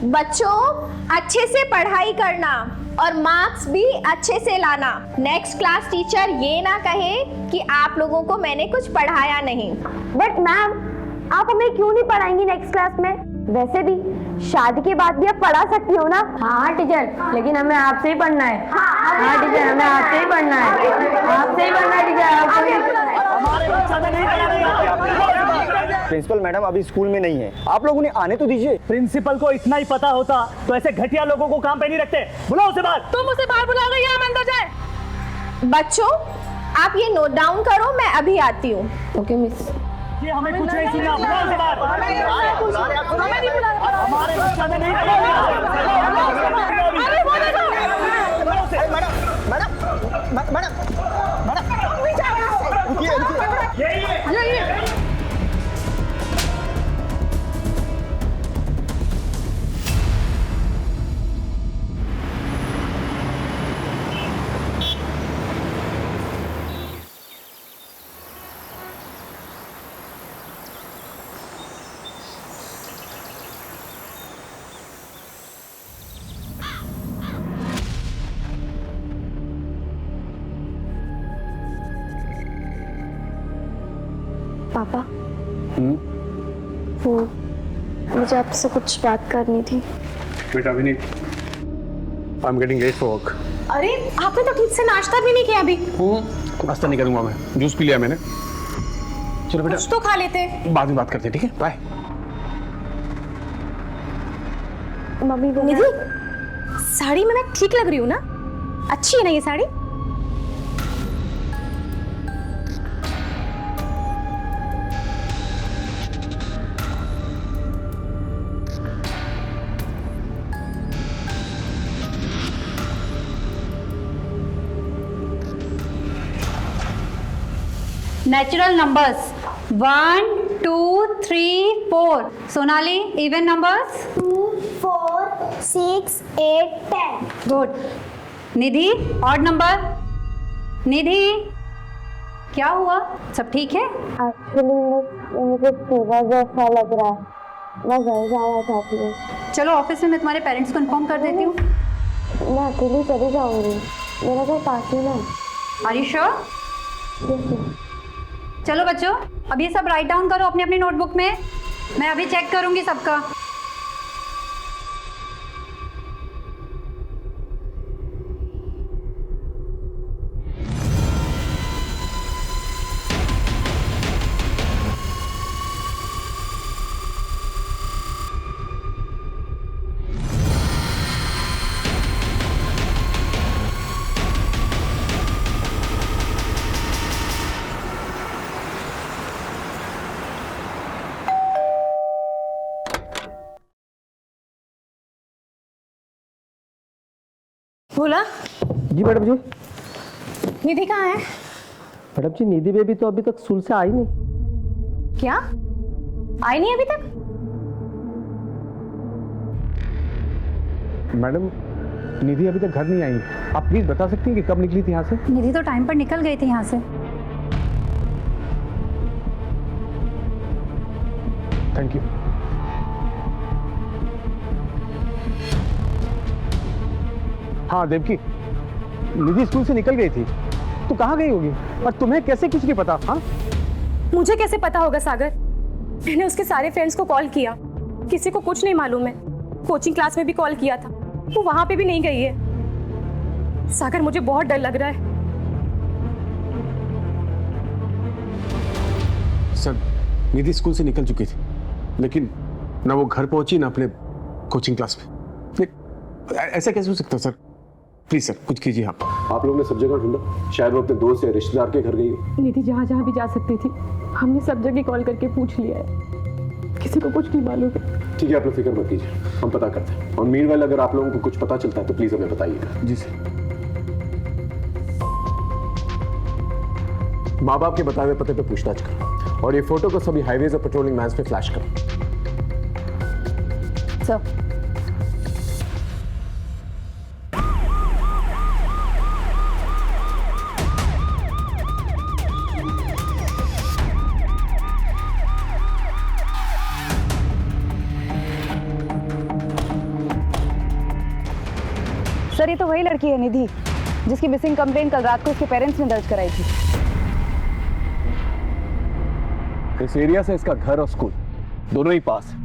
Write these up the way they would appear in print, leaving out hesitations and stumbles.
बच्चों अच्छे से पढ़ाई करना और मार्क्स भी अच्छे से लाना। नेक्स्ट क्लास टीचर ये ना कहे कि आप लोगों को मैंने कुछ पढ़ाया नहीं। बट मैम, आप हमें क्यों नहीं पढ़ाएंगी नेक्स्ट क्लास में? वैसे भी शादी के बाद भी आप पढ़ा सकती हो ना। हाँ टीचर, लेकिन हमें आपसे ही पढ़ना है। हाँ टीचर, हमें आपसे ही पढ़ना है। आपसे ही पढ़ना है टीचर, आपसे ही। प्रिंसिपल मैडम अभी स्कूल में नहीं है, आप लोग उन्हें आने तो दीजिए। प्रिंसिपल को इतना ही पता होता तो ऐसे घटिया लोगों को काम पे नहीं रखते। बुलाओ उसे बाहर। तुम उसे बाहर बुलाओगे या हम अंदर जाए? बच्चों आप ये नोट डाउन करो, मैं अभी आती हूँ। Okay miss. ये हमें कुछ नहीं सुनना। बुलाओ उसे बाहर। हमारे बच्चा ने नहीं पापा, वो मुझे आपसे कुछ बात करनी थी। बेटा Vineet, I am getting late for work. अरे आपने तो ठीक से नाश्ता भी नहीं किया अभी। नाश्ता नहीं करूंगा मैं, जूस पी लिया मैंने। चलो बेटा, कुछ तो खा लेते। बाद में बात करते हैं, ठीक है? बाय। मम्मी वो निधि, साड़ी में मैं ठीक लग रही हूँ ना? अच्छी है ना ये sari? Natural numbers 1 2 3 4। Sonali, even numbers. 2 4 6 8 10। Good. Nidhi, odd number. Nidhi, क्या हुआ? सब ठीक है? एक्चुअली मुझे फीवर जैसा लग रहा है, मैं घर जाना चाहती हूँ। चलो ऑफिस में मैं तुम्हारे पेरेंट्स को इन्फॉर्म कर देती हूँ। मैं अकेली चली जाऊंगी, मेरा घर पास ही में है। Are you sure? चलो बच्चों, अब ये सब राइट डाउन करो अपनी अपनी नोटबुक में। मैं अभी चेक करूंगी सबका। बोला जी मैडम जी। निधि कहाँ है? मैडम जी निधि बेबी तो अभी तक स्कूल से आई नहीं। क्या आई नहीं अभी तक? मैडम, निधि अभी तक घर नहीं आई। आप प्लीज बता सकती हैं कि कब निकली थी यहाँ से? निधि तो टाइम पर निकल गई थी यहाँ से। Thank you. हाँ देवकी, निधि स्कूल से निकल गई थी। तो कहाँ गई होगी? और तुम्हें कैसे कुछ नहीं पता? हाँ, मुझे कैसे पता होगा सागर? मैंने उसके सारे फ्रेंड्स को कॉल किया, किसी को कुछ नहीं मालूम है। कोचिंग क्लास में भी कॉल किया था, वो वहां पे भी नहीं गई है। सागर मुझे बहुत डर लग रहा है। सर, निधि स्कूल से निकल चुकी थी, लेकिन ना वो घर पहुंची ना अपने कोचिंग क्लास में। ऐसा कैसे हो सकता है सर? प्लीज सर, कुछ कीजिए आप। आप लोगों ने सब जगह ढूंढा, शायद वो अपने दोस्त या रिश्तेदार के घर गई हो। निधि जहाँ जहाँ भी जा सकती थी, हमने सब जगह कॉल करके पूछ लिया है, किसी को कुछ नहीं मालूम है। ठीक है, आप लोग फिक्र मत कीजिए, हम पता करते हैं। और मीनवाइल अगर आप लोगों को कुछ पता चलता है तो प्लीज हमें बताइएगा। जी सर। माँ बाप के बताए हुए पते पे पूछताछ करो, और ये फोटो को सभी हाईवेज और पेट्रोलिंग वैन्स पे फ्लैश करो। सर, लड़की है निधि, जिसकी मिसिंग कंप्लेंट कल रात को उसके पेरेंट्स ने दर्ज कराई थी। इस एरिया से इसका घर और स्कूल दोनों ही पास है।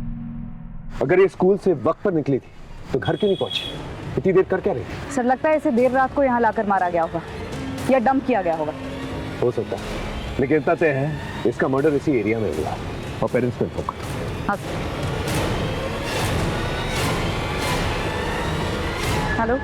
अगर ये स्कूल से वक्त पर निकली थी तो घर क्यों नहीं पहुंची? इतनी देर कर क्या रही थी? सर लगता है इसे देर रात को यहाँ लाकर मारा गया होगा या डंप किया गया होगा। हो सकता है, लेकिन इतना तय है इसका मर्डर इसी एरिया में हुआ और पेरेंट्स ने ठोका। हाँ। हेलो,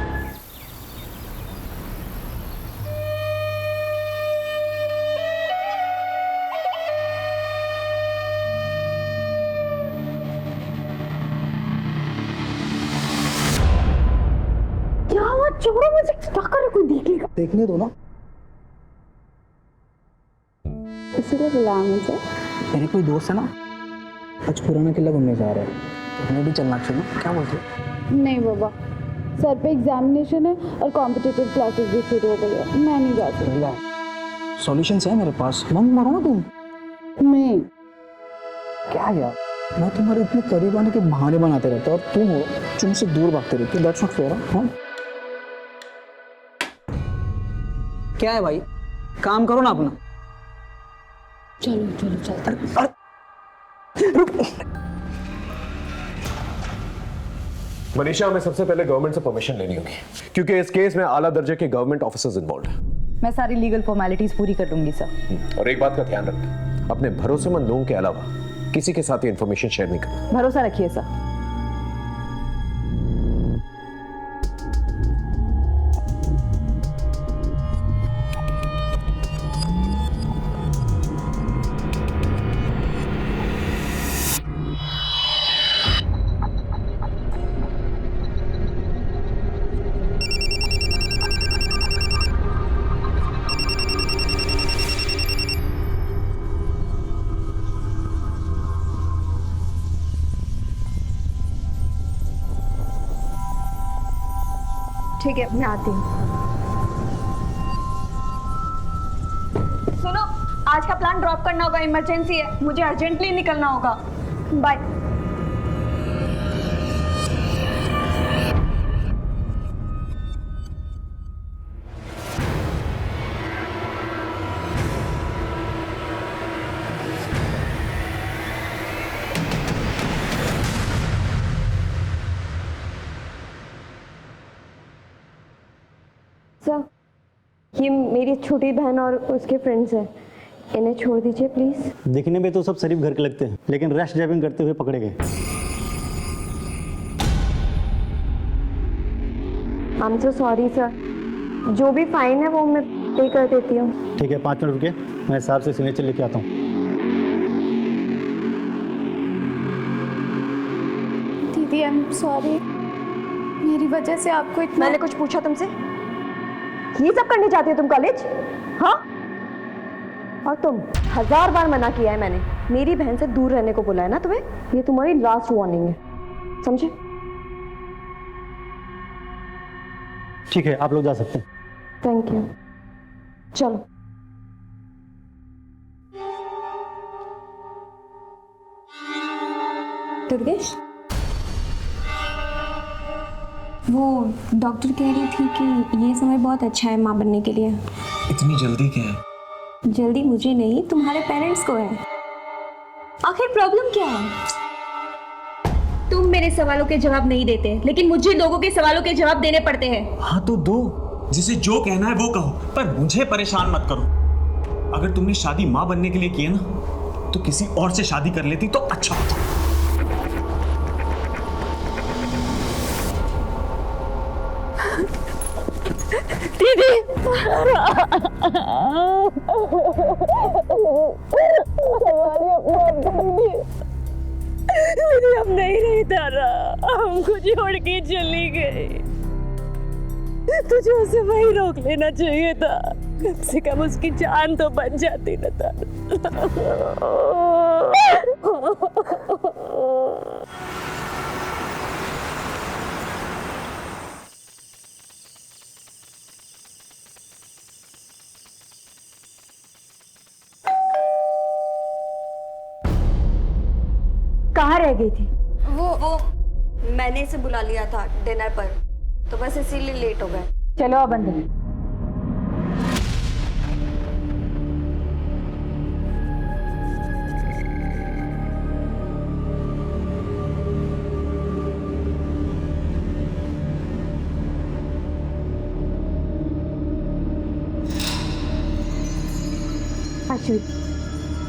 क्या हुआ? छोड़ो मुझे, क्या कर रहे? कोई देख लेगा। देखने दो ना। इसीलिए बुलाया मुझे। मेरे कोई दोस्त है ना, आज पुराना किला घूमने जा रहा है, तो हमें भी चलना चाहिए। क्या बोलते हो? नहीं बाबा, सर पे एग्जामिनेशन है और कॉम्पिटिटिव क्लासेस भी शुरू हो गई है, मैं नहीं जा सकती। सॉल्यूशन है मेरे पास, मंग मारो ना तुम। नहीं, क्या यार, मैं तुम्हारे इतने करीब आने के बहाने बनाते रहता और तुम हो जो मुझसे दूर भागते रहते। That's not fair. हाँ क्या है भाई, काम करो ना अपना। चलो चलो चलते। मनीषा, हमें सबसे पहले गवर्नमेंट से परमिशन लेनी होगी, क्योंकि इस केस में आला दर्जे के गवर्नमेंट ऑफिसर्स इन्वॉल्व हैं। मैं सारी लीगल फॉर्मेलिटीज पूरी कर दूंगी सर। और एक बात का ध्यान रखना, अपने भरोसेमंद लोगों के अलावा किसी के साथ ये इन्फॉर्मेशन शेयर नहीं करना। भरोसा रखिए सर। ठीक है, मैं आती हूँ। सुनो, आज का प्लान ड्रॉप करना होगा, इमरजेंसी है, मुझे अर्जेंटली निकलना होगा। बाय। सर, ये मेरी छोटी बहन और उसके फ्रेंड्स हैं, इन्हें छोड़ दीजिए प्लीज। दिखने में तो सब शरीफ घर के लगते हैं, लेकिन रैश ड्राइविंग करते हुए पकड़े गए। I am so sorry sir, जो भी फाइन है वो मैं पे कर देती हूँ। ठीक है, 5 मिनट रुके, मैं साहब से सिग्नेचर लेके आता हूँ। दीदी आई एम सॉरी, मेरी वजह से आपको इतना। मैंने कुछ पूछा तुमसे? ये सब करने जाती हो तुम कॉलेज? हाँ, और तुम 1000 बार मना किया है मैंने, मेरी बहन से दूर रहने को बोला है ना तुम्हें। ये तुम्हारी लास्ट वार्निंग है, समझे? ठीक है, आप लोग जा सकते हैं। थैंक यू, चलो। दुर्गेश, वो डॉक्टर कह रही थी कि ये समय बहुत अच्छा है माँ बनने के लिए। इतनी जल्दी क्या है? जल्दी मुझे नहीं, तुम्हारे पेरेंट्स को है। आखिर प्रॉब्लम क्या है? तुम मेरे सवालों के जवाब नहीं देते, लेकिन मुझे लोगों के सवालों के जवाब देने पड़ते हैं। हाँ तो दो, जिसे जो कहना है वो कहो, पर मुझे परेशान मत करो। अगर तुमने शादी माँ बनने के लिए की है ना, तो किसी और से शादी कर लेती तो अच्छा होता। दीदी हम नहीं रही तारा, हमको छोड़ के चली गई। तुझे उसे वही रोक लेना चाहिए था, कम से कम उसकी जान तो बच जाती ना तारा। कहाँ रह गई थी? वो मैंने इसे बुला लिया था डिनर पर, तो बस इसीलिए लेट हो गए। चलो अब अंदर।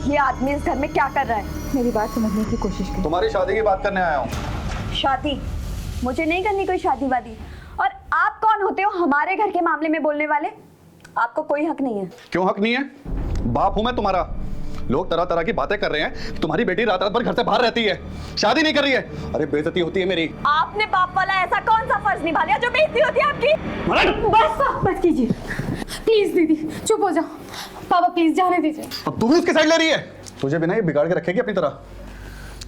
ये आदमी इस घर में क्या कर रहा है? मेरी बात समझने की कोशिश करो। तुम्हारी शादी की बात करने आया हूँ। शादी? मुझे नहीं करनी कोई शादी वादी। और आप कौन होते हो हमारे घर के मामले में बोलने वाले? आपको कोई हक नहीं है। क्यों हक नहीं है? बाप हूं मैं तुम्हारा। लोग तरह तरह की बातें कर रहे हैं। तुम्हारी बेटी रात रात भर घर से बाहर रहती है, शादी नहीं कर रही है। अरे बेइज्जती होती है मेरी। आपने बाप वाला ऐसा कौन सा फर्ज निभा लिया जो बेइज्जती होती है आपकी? बस कीजिए प्लीज दीदी, चुप हो जाओ। पापा प्लीज जाने दीजिए। अब तू भी उसकी साइड ले रही है? तुझे बिना ये बिगाड़ के रखेगी अपनी तरह।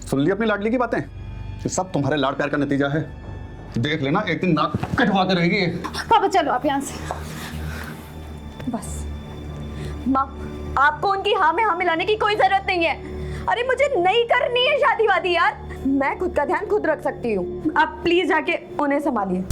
सुन ली अपनी लाडली की बातें? ये सब तुम्हारे लाड प्यार का नतीजा है। देख लेना एक दिन नाक कटवा के रहेगी। पापा चलो आप यहाँ से। बस माँ, आपको उनकी हाँ में हाँ मिलाने की कोई जरूरत नहीं है। अरे मुझे नहीं करनी है शादी वादी यार। मैं खुद का ध्यान खुद रख सकती हूँ। आप प्लीज जाके उन्हें संभालिए।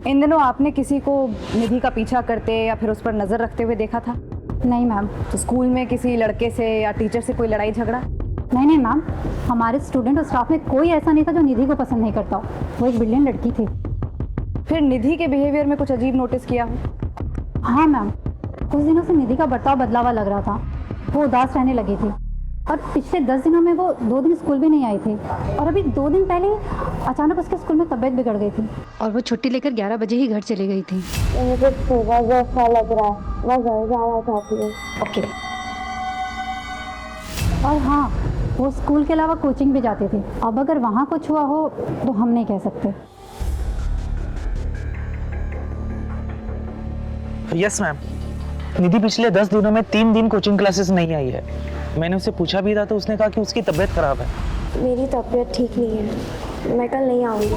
इन दिनों आपने किसी को निधि का पीछा करते या फिर उस पर नजर रखते हुए देखा था? नहीं मैम। तो स्कूल में किसी लड़के से या टीचर से कोई लड़ाई झगड़ा? नहीं नहीं मैम, हमारे स्टूडेंट और स्टाफ में कोई ऐसा नहीं था जो निधि को पसंद नहीं करता हो। वो एक ब्रिलियंट लड़की थी। फिर निधि के बिहेवियर में कुछ अजीब नोटिस किया हो? हाँ मैम, कुछ दिनों से निधि का बर्ताव बदला हुआ लग रहा था। वो उदास रहने लगी थी और पिछले 10 दिनों में वो 2 दिन स्कूल भी नहीं आई थी। और अभी 2 दिन पहले अचानक उसके स्कूल में तबीयत बिगड़ गई थी और वो छुट्टी लेकर 11 बजे ही घर चली गई थी। मुझे सुबह जैसा लग रहा है, मैं घर जाना चाहती हूँ। ओके। और हाँ, वो स्कूल के अलावा कोचिंग भी जाती थी। अब अगर वहाँ कुछ हुआ हो तो हम नहीं कह सकते। यस मैम, निधि पिछले 10 दिनों में 3 दिन कोचिंग क्लासेस नहीं आई है। मैंने उससे पूछा भी था तो उसने कहा कि उसकी तबीयत खराब है। मेरी तबीयत ठीक नहीं है, मैं कल नहीं आऊँगी।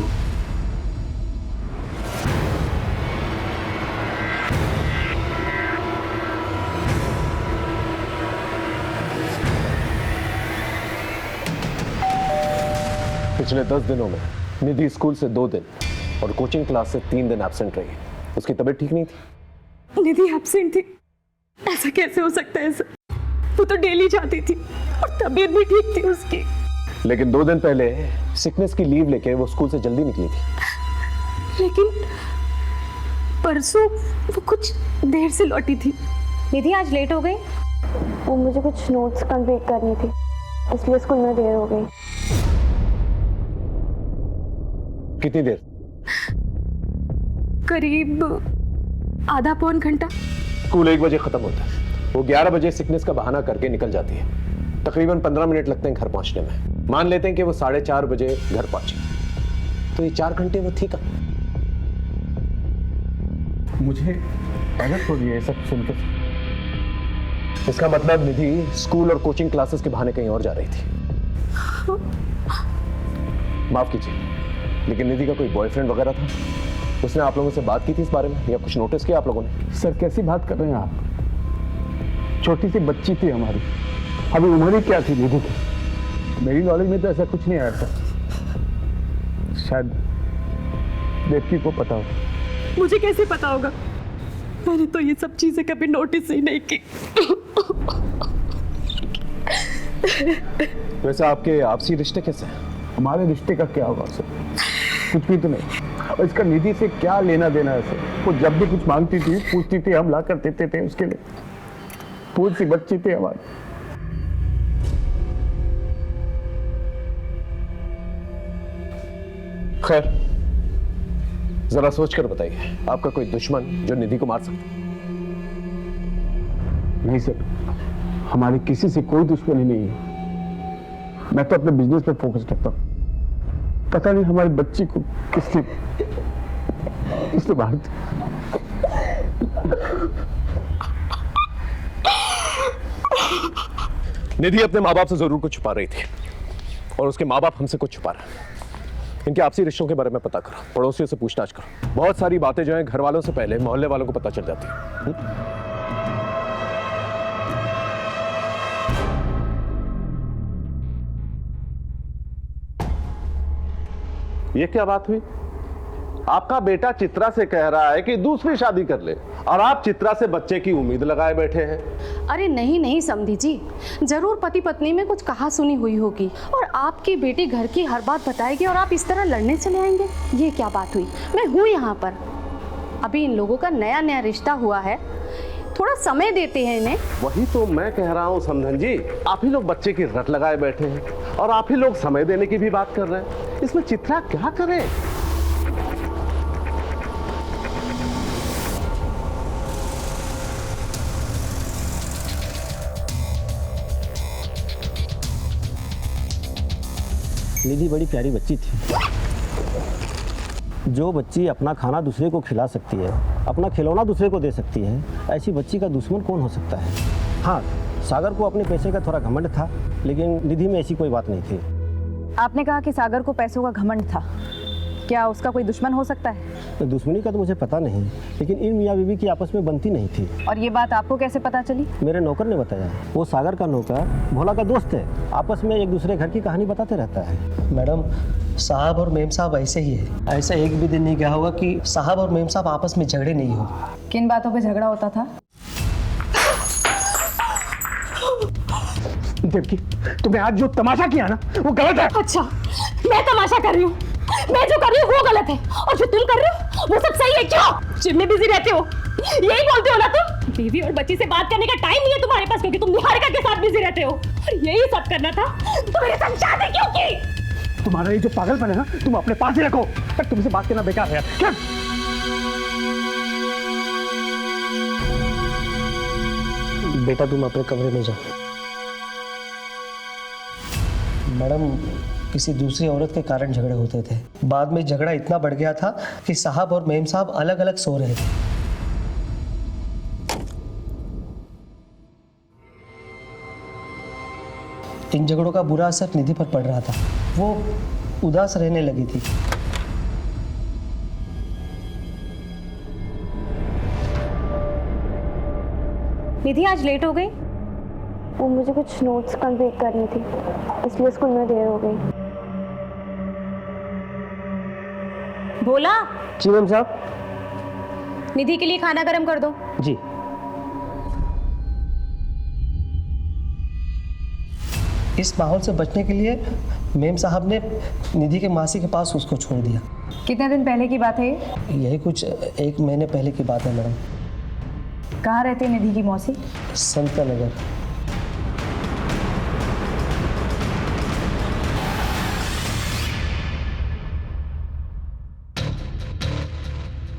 पिछले 10 दिनों में निधि स्कूल से 2 दिन और कोचिंग क्लास से 3 दिन एब्सेंट रही। उसकी तबीयत ठीक नहीं थी। निधि एब्सेंट थी? ऐसा कैसे हो सकता है सर? वो तो डेली जाती थी और तबीयत भी ठीक थी उसकी। लेकिन 2 दिन पहले सिकनेस की लीव लेके वो स्कूल से जल्दी निकली थी। लेकिन परसों वो कुछ देर से लौटी थी। निधि आज लेट हो गई? वो मुझे कुछ नोट्स कंप्लीट करनी थी, इसलिए स्कूल में देर हो गई। कितनी देर? करीब आधा पौन घंटा। स्कूल 1 बजे खत्म होता है। वो 11 बजे सिकनेस का बहाना करके निकल जाती है। तकरीबन 15 मिनट लगते हैं घर पहुंचने में। मान लेते हैं कि वो 4:30 बजे घर पहुंची, तो ये 4 घंटे वो थी कहाँ? मुझे गलत हो रही है ये सब सुनकर। इसका मतलब निधि स्कूल और कोचिंग क्लासेस के बहाने कहीं और जा रही थी। माफ कीजिए, लेकिन निधि का कोई बॉयफ्रेंड वगैरह था? उसने आप लोगों से बात की थी इस बारे में या कुछ नोटिस किया आप लोगों ने? सर कैसी बात कर रहे हैं आप? छोटी सी बच्ची थी हमारी, अभी उम्र ही क्या थी निधि की? मेरी नॉलेज में तो ऐसा कुछ नहीं आया था। शायद देवकी को पता हो। मुझे कैसे पता होगा? मैंने तो ये सब चीजें कभी नोटिस ही नहीं की। वैसे आपके आपसी रिश्ते कैसे हैं? हमारे रिश्ते का क्या होगा सर? कुछ भी तो नहीं। और इसका निधि से क्या लेना देना है सर? वो जब भी कुछ मांगती थी, पूछती थी, हम ला कर देते थे उसके लिए। फूल सी बच्ची थी हमारी। खैर, जरा सोच कर बताइए, आपका कोई दुश्मन जो निधि को मार सकता? नहीं सर, हमारी किसी से कोई दुश्मनी नहीं है। मैं तो अपने बिजनेस पे फोकस करता हूँ। पता नहीं हमारी बच्ची को किसने मार दिया। निधि अपने माँ बाप से जरूर कुछ छुपा रही थी और उसके माँ बाप हमसे कुछ छुपा रहे हैं। इनके आपसी रिश्तों के बारे में पता करो, पड़ोसियों से पूछताछ करो। बहुत सारी बातें जो हैं घर वालों से पहले मोहल्ले वालों को पता चल जाती है। ये क्या बात हुई? आपका बेटा चित्रा से कह रहा है कि दूसरी शादी कर ले और आप चित्रा से बच्चे की उम्मीद लगाए बैठे हैं। अरे नहीं नहीं समधी जी, जरूर पति पत्नी में कुछ कहा सुनी हुई होगी और आपकी बेटी घर की हर बात बताएगी और आप इस तरह लड़ने चले आएंगे। ये क्या बात हुई? मैं हूँ यहाँ पर, अभी इन लोगों का नया नया रिश्ता हुआ है, थोड़ा समय देते हैं इन्हें। वही तो मैं कह रहा हूँ समधन जी, आप ही लोग बच्चे की रट लगाए बैठे हैं और आप ही लोग समय देने की भी बात कर रहे हैं। इसमें चित्रा क्या करे? निधि बड़ी प्यारी बच्ची थी। जो बच्ची अपना खाना दूसरे को खिला सकती है, अपना खिलौना दूसरे को दे सकती है, ऐसी बच्ची का दुश्मन कौन हो सकता है? हाँ, सागर को अपने पैसे का थोड़ा घमंड था, लेकिन निधि में ऐसी कोई बात नहीं थी। आपने कहा कि सागर को पैसों का घमंड था, क्या उसका कोई दुश्मन हो सकता है? तो दुश्मनी का तो मुझे पता नहीं, लेकिन इन मियाँ बीवी की आपस में बनती नहीं थी। और ये बात आपको कैसे पता चली? मेरे नौकर ने बताया। वो सागर का नौकर भोला का दोस्त है, आपस में एक दूसरे घर की कहानी बताते रहता है। मैडम, साहब और मेम साहब ऐसे ही है। ऐसा एक भी दिन नहीं गया होगा कि साहब और मेम साहब आपस में झगड़े नहीं हो। किन बातों पे झगड़ा होता था? देवकी, तुमने आज जो तमाशा किया ना, वो गलत है। अच्छा, मैं तमाशा कर रही हूँ? मैं जो कर रही हूँ वो गलत है और जो तुम कर रहे हो वो सब सही है? क्यों जिम में बिजी रहते हो? यही बोलते हो ना तुम? बीवी और बच्ची से बात करने का टाइम नहीं है तुम्हारे पास, क्योंकि तुम निहारिका के साथ बिजी रहते हो। और यही सब करना था तो मेरे साथ शादी क्यों की? तुम्हारा ये जो पागलपन है ना, तुम अपने पास ही रखो। तुमसे बात करना बेकार है। क्या? बेटा तुम अपने कमरे में जाओ। मैडम, किसी दूसरी औरत के कारण झगड़े होते थे। बाद में झगड़ा इतना बढ़ गया था कि साहब और मेम साहब अलग अलग सो रहे थे। इन झगड़ों का बुरा असर निधि पर पड़ रहा था, वो उदास रहने लगी थी। निधि आज लेट हो गई? वो मुझे कुछ नोट्स कंप्लीट करनी थी, इसलिए स्कूल में देर हो गई। भोला। जी मैम साहब। निधि के लिए खाना गरम कर दो। जी। इस माहौल से बचने के लिए मेम साहब ने निधि के मासी के पास उसको छोड़ दिया। कितने दिन पहले की बात है ये? यही कुछ 1 महीने पहले की बात है मैडम। कहाँ रहती है निधि की मौसी? संता नगर।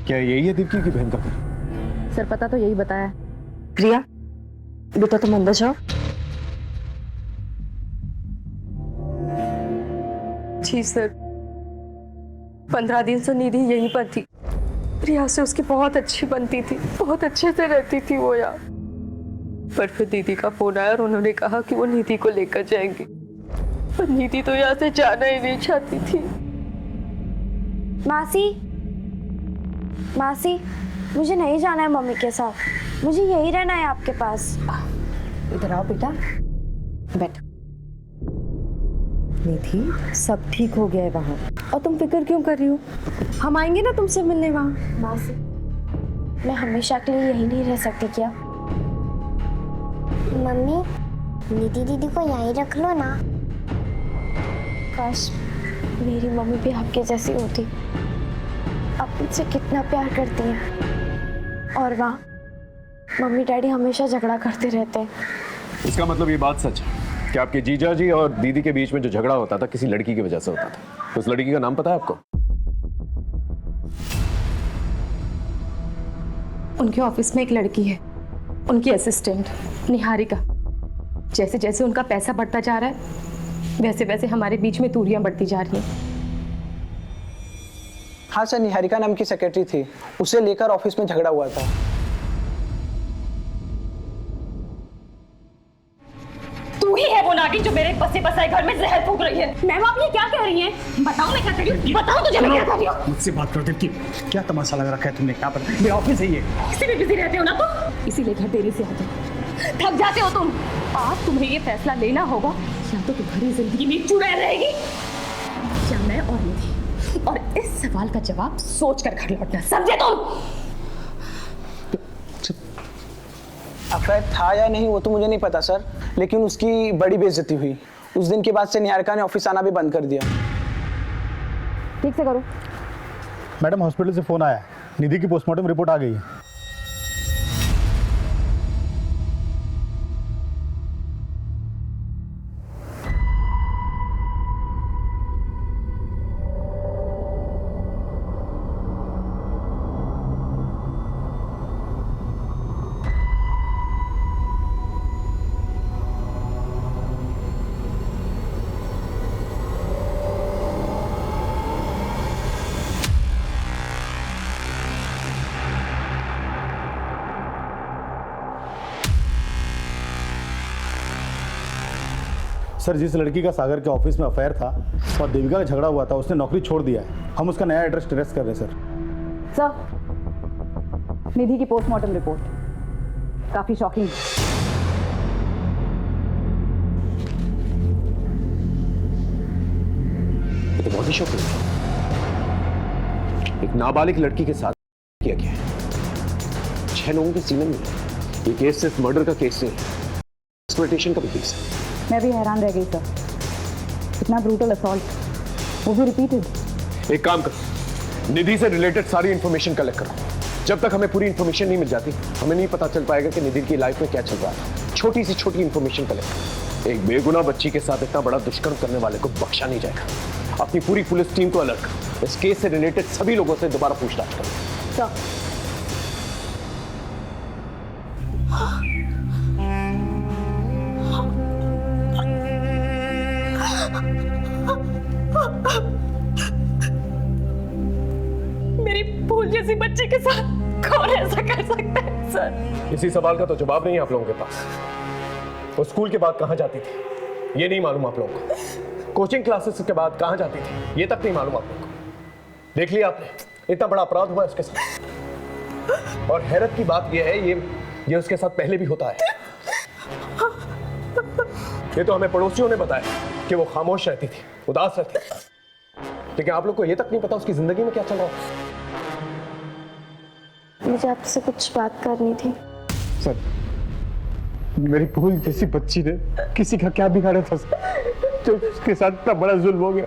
क्या यही है दीप्ति की बहन का घर? सर पता तो यही बताया। प्रिया बेटा तुम अंदर जाओ। जी सर, 15 दिन से निधि यहीं पर थी। प्रिया से उसकी बहुत अच्छी बनती थी, बहुत अच्छे से रहती थी वो यहाँ। पर फिर दीदी का फोन आया और उन्होंने कहा कि वो निधि को लेकर जाएंगे। पर निधि तो यहाँ से जाना ही नहीं चाहती थी। मासी, मुझे नहीं जाना है मम्मी के साथ, मुझे यही रहना है आपके पास। इधर आओ बेटा, बैठ। निधि सब ठीक हो गया है वहाँ, और तुम फिक्र क्यों कर रही हो? हम आएंगे ना तुमसे मिलने वहाँ। मासी, मैं हमेशा के लिए यही नहीं रह सकती क्या? मम्मी, निधि दीदी को यहीं रख लो ना। काश मेरी मम्मी भी आपके जैसी होती, आप मुझसे कितना प्यार करती हैं। और वहाँ मम्मी डैडी हमेशा झगड़ा करते रहते हैं। इसका मतलब ये बात सच है कि आपके जीजा जी और दीदी के बीच में जो झगड़ा होता था किसी लड़की की वजह से होता था। उस लड़की का नाम पता है आपको? उनके ऑफिस में एक लड़की है, उनकी असिस्टेंट निहारिका। जैसे जैसे उनका पैसा बढ़ता जा रहा है वैसे वैसे हमारे बीच में दूरियां बढ़ती जा रही हैं। हाँ सर, निहारिका नाम की सेक्रेटरी थी, उसे लेकर ऑफिस में झगड़ा हुआ था। तू ही है वो नागिन जो मेरे बसे बसाए घर में जहर फूंक रही है। मैम आप ये क्या कह रही हैं? बताओ मैं क्या कर रही हूँ, बताओ तुझे मैं क्या कर रही हूँ। मुझसे बात करो देवकी, क्या तमाशा लगा रखा है तुमने? क्या पर मेरा ऑफिस है ये। इसीलिए बिजी रहते हो ना तुम, इसीलिए घर देरी से आते हो, थक जाते हो तुम। आज तुम्हें ये फैसला लेना होगा, या तो तुम्हारी जिंदगी में चुड़ैल रहेगी या मैं और निधि। और इस सवाल का जवाब सोच कर घर लौटना, समझे तुम? अफेयर था या नहीं वो तो मुझे नहीं पता सर, लेकिन उसकी बड़ी बेइज्जती हुई। उस दिन के बाद से निहारिका ने ऑफिस आना भी बंद कर दिया। ठीक से करो। मैडम हॉस्पिटल से फ़ोन आया है, निधि की पोस्टमार्टम रिपोर्ट आ गई है। सर, जिस लड़की का सागर के ऑफिस में अफेयर था और देविका का झगड़ा हुआ था, उसने नौकरी छोड़ दिया है। हम उसका नया एड्रेस ट्रेस कर रहे हैं सर। निधि की पोस्टमार्टम रिपोर्ट काफी शॉकिंग है। ये तो बहुत ही शॉकिंग है। एक नाबालिग लड़की के साथ किया गया है, 6 लोगों के सीने में। ये केस सिर्फ मर्डर का केस नहीं, एक्सप्लॉयटेशन का भी केस है। मैं भी हैरान रह गई सर, इतना ब्रूटल असॉल्ट, वो भी रिपीटेड। एक काम करो, निधि से रिलेटेड सारी इंफॉर्मेशन कलेक्ट करो। जब तक हमें पूरी इंफॉर्मेशन नहीं मिल जाती, हमें नहीं पता चल पाएगा कि निधि की लाइफ में क्या चल रहा है। छोटी सी छोटी इंफॉर्मेशन कलेक्ट करो। एक बेगुनाह बच्ची के साथ इतना बड़ा दुष्कर्म करने वाले को बख्शा नहीं जाएगा। अपनी पूरी पुलिस टीम को अलर्ट करो। इस केस से रिलेटेड सभी लोगों से दोबारा पूछताछ करो। मेरी फूल जैसी बच्ची के साथ कौन ऐसा कर सकता है सर? इसी सवाल का तो जवाब नहीं है आप लोगों के पास। वो स्कूल के बाद कहां जाती थी ये नहीं मालूम आप लोगों को। कोचिंग क्लासेस के बाद कहां जाती थी ये तक नहीं मालूम आप लोगों को। देख लिया आपने, इतना बड़ा अपराध हुआ उसके साथ। और हैरत की बात यह है, ये उसके साथ पहले भी होता है। ये तो हमें पड़ोसियों ने बताया कि वो खामोश रहती थी, उदास रहती थी, लेकिन आप लोग को ये तक नहीं पता उसकी जिंदगी में क्या चल रहा है। मुझे आपसे कुछ बात करनी थी। सर, मेरी फूल जैसी बच्ची ने किसी का क्या बिगाड़ा था जो उसके साथ इतना बड़ा जुल्म हो गया।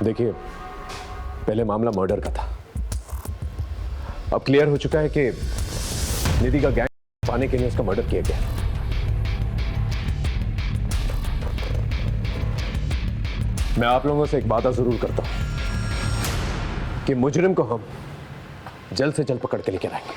देखिए, पहले मामला मर्डर का था, अब क्लियर हो चुका है कि निधि का गैंग पाने के लिए उसका मर्डर किया गया। मैं आप लोगों से एक वादा जरूर करता हूं कि मुजरिम को हम जल्द से जल्द पकड़ के लेकर आएंगे।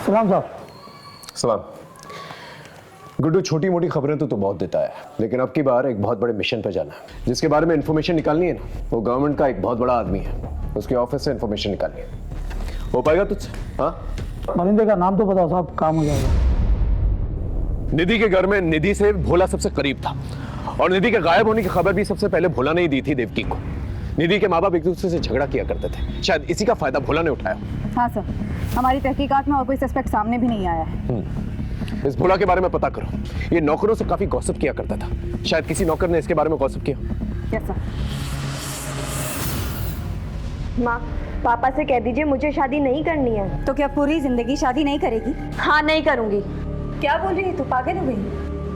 सलाम साहब। सलाम। गुड्डू, छोटी मोटी खबरें तो बहुत देता है, लेकिन अब की बार एक बहुत बड़े मिशन पर जाना है। जिसके बारे में इंफॉर्मेशन निकालनी है ना, वो गवर्नमेंट का एक बहुत बड़ा आदमी है, उसके ऑफिस से इंफॉर्मेशन निकालनी है। हो पाएगा तुझसे? हाँ, मनिंदर का नाम तो बताओ साहब, काम हो जाएगा। निधि के घर में निधि से भोला सबसे करीब था, और निधि के गायब होने की खबर भी सबसे पहले भोला ने ही दी थी देवकी को। निधि के माँ बाप एक दूसरे से झगड़ा किया करते थे, शायद इसी का फायदा भोला ने उठाया। हाँ सर, हमारी तहकीकात में और कोई सस्पेक्ट सामने भी नहीं आया है। इस भोला के बारे में पता करो। ये नौकरों से काफी गॉसिप किया करता था, शायद किसी नौकर ने इसके बारे में गॉसिप किया। Yes sir. माँ, पापा से कह दीजिए मुझे शादी नहीं करनी है। तो क्या पूरी जिंदगी शादी नहीं करेगी? हाँ, नहीं करूंगी। क्या बोल रही है तू? पागल हो गई?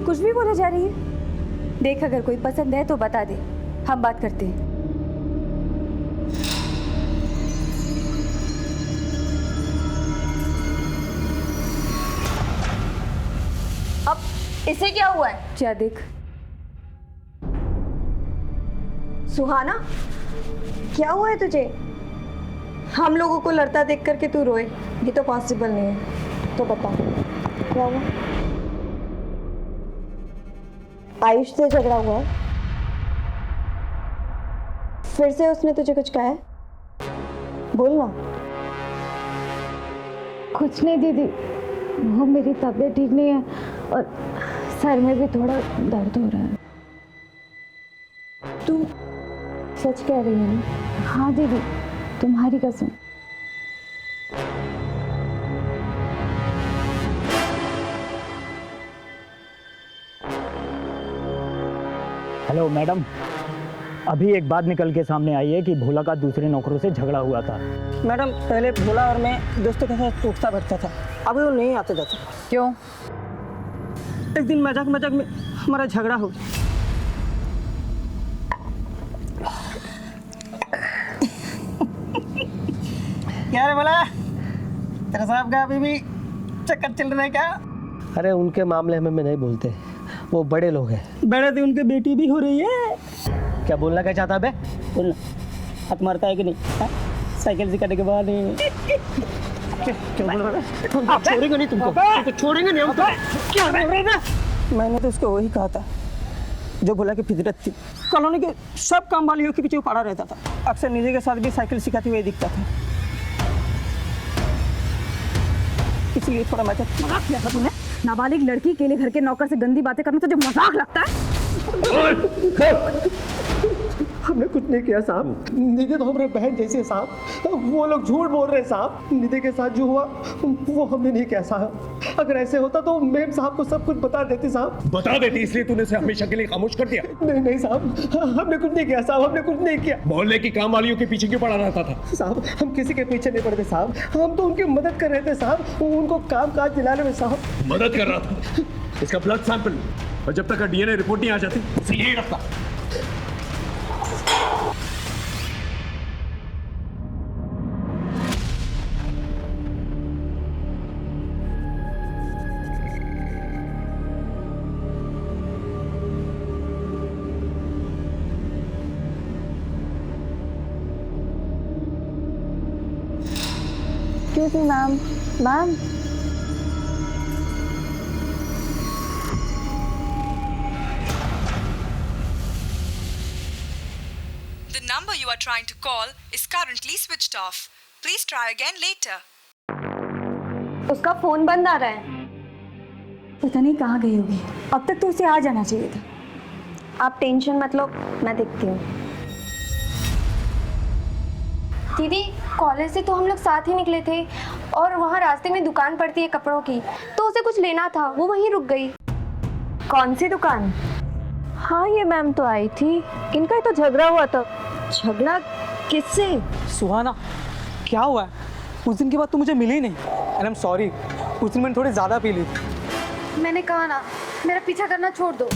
कुछ भी बोले जा रही है। देख, अगर कोई पसंद है तो बता दे, हम बात करते हैं। इसे क्या हुआ है? क्या देख? सुहाना, क्या हुआ है तुझे? हम लोगों को लड़ता देख करके तू रोए, ये तो पॉसिबल नहीं है। तो बता क्या हुआ? आयुष से झगड़ा हुआ है? फिर से उसने तुझे कुछ कहा है? बोल ना। कुछ नहीं दीदी, वो मेरी तबीयत ठीक नहीं है और सर में भी थोड़ा दर्द हो रहा है। तू सच कह रही है ना? हाँ दीदी, तुम्हारी कसम। हेलो मैडम, अभी एक बात निकल के सामने आई है कि भोला का दूसरे नौकरों से झगड़ा हुआ था। मैडम, पहले भोला और मैं दोस्तों के साथ उठता बैठता था, अभी वो नहीं आते जाते। क्यों? एक दिन मजाक मजाक में हमारा झगड़ा हो गया। क्या रे भोला, तेरा साहब का अभी भी चक्कर चल रहा है क्या? अरे उनके मामले में नहीं बोलते, वो बड़े लोग हैं। बड़े थे, उनकी बेटी भी हो रही है। क्या बोलना क्या चाहता है बे? बोलना। हाथ मारता है कि नहीं? साइकिल सिखाने के बाद क्या बोल रहा है? आप छोड़ेंगे नहीं तुमको, तो छोड़ेंगे नहीं हम। क्या बोल रहे ना? मैंने तो उसको वही कहा था जो भोला की फितरत थी। कॉलोनी के सब काम वालियों के पीछे वो पड़ा रहता था। अक्सर निधि के साथ भी साइकिल सिखाते हुए दिखता था, इसलिए थोड़ा मजाक किया था तूने। नाबालिग लड़की के लिए घर के नौकर से गंदी बातें करना तुझे मजाक लगता है? हमने कुछ नहीं किया साहब, निधि तो हमारे बहन जैसी है साहब। वो लोग झूठ बोल रहे हैं साहब। निधि के साथ जो हुआ वो हमने नहीं किया साहब। अगर ऐसे होता तो मेम साहब को सब कुछ बता देती साहब। बता देती, इसलिए तूने उसे हमेशा के लिए खामोश कर दिया? नहीं नहीं साहब, हमने कुछ नहीं किया साहब, हमने कुछ नहीं किया। मोहल्ले की काम वालियों के पीछे क्यों पड़ा रहता था? साहब, हम किसी के पीछे नहीं पड़ते साहब, हम तो उनकी मदद कर रहे थे साहब, उनको काम काज दिलाने में साहब। मदद कर रहा था? इसका ब्लड सैंपल, और जब तक डीएनए रिपोर्ट नहीं आ जाती उसे यही रखता। Excuse me, ma'am. Ma'am. The number you are trying to call is currently switched off. Please try again later. उसका फोन बंद आ रहा है। पता नहीं कहाँ गई होगी, अब तक तो उसे आ जाना चाहिए था। आप टेंशन मत लो, मैं देखती हूँ। दीदी, कॉलेज से तो हम लोग साथ ही निकले थे और वहाँ रास्ते में दुकान पड़ती है कपड़ों की, तो उसे कुछ लेना था, वो वहीं रुक गई। कौन सी दुकान? हाँ, ये मैम तो आई थी, इनका ही तो झगड़ा हुआ था। झगड़ा किससे? सुहाना, क्या हुआ है? उस दिन के बाद तू मुझे मिली नहीं। एंड आई एम सॉरी, उस दिन मैंने थोड़ी ज़्यादा पी ली थी। मैंने कहा ना, मेरा पीछा करना छोड़ दो।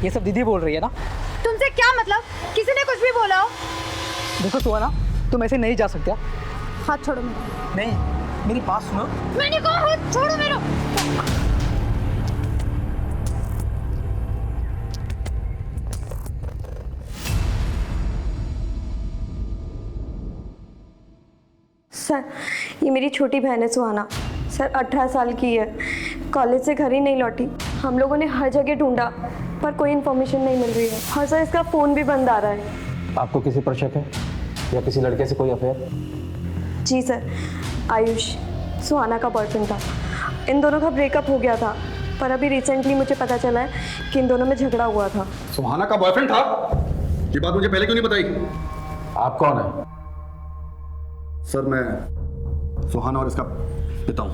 ये सब दीदी बोल रही है ना? तुमसे क्या मतलब? किसी ने कुछ भी बोला हो? देखो सुहाना, तुम ऐसे नहीं जा सकते। हाथ छोड़ो मेरा। नहीं, मेरी बात सुनो। मैंने कहा हाथ छोड़ो मेरा। सर, ये मेरी छोटी बहन है सुहाना। सर 18 साल की है, कॉलेज से घर ही नहीं लौटी। हम लोगों ने हर जगह ढूंढा पर कोई इन्फॉर्मेशन नहीं मिल रही है। और सर इसका फ़ोन भी बंद आ रहा है। आपको किसी पर शक है या किसी लड़के से कोई अफेयर? जी सर, आयुष सुहाना का बॉयफ्रेंड था। इन दोनों का ब्रेकअप हो गया था, पर अभी रिसेंटली मुझे पता चला है कि इन दोनों में झगड़ा हुआ था। सुहाना का बॉयफ्रेंड था? ये बात मुझे पहले क्यों नहीं बताई? आप कौन है? सर, मैं सुहाना और इसका पिता हूँ,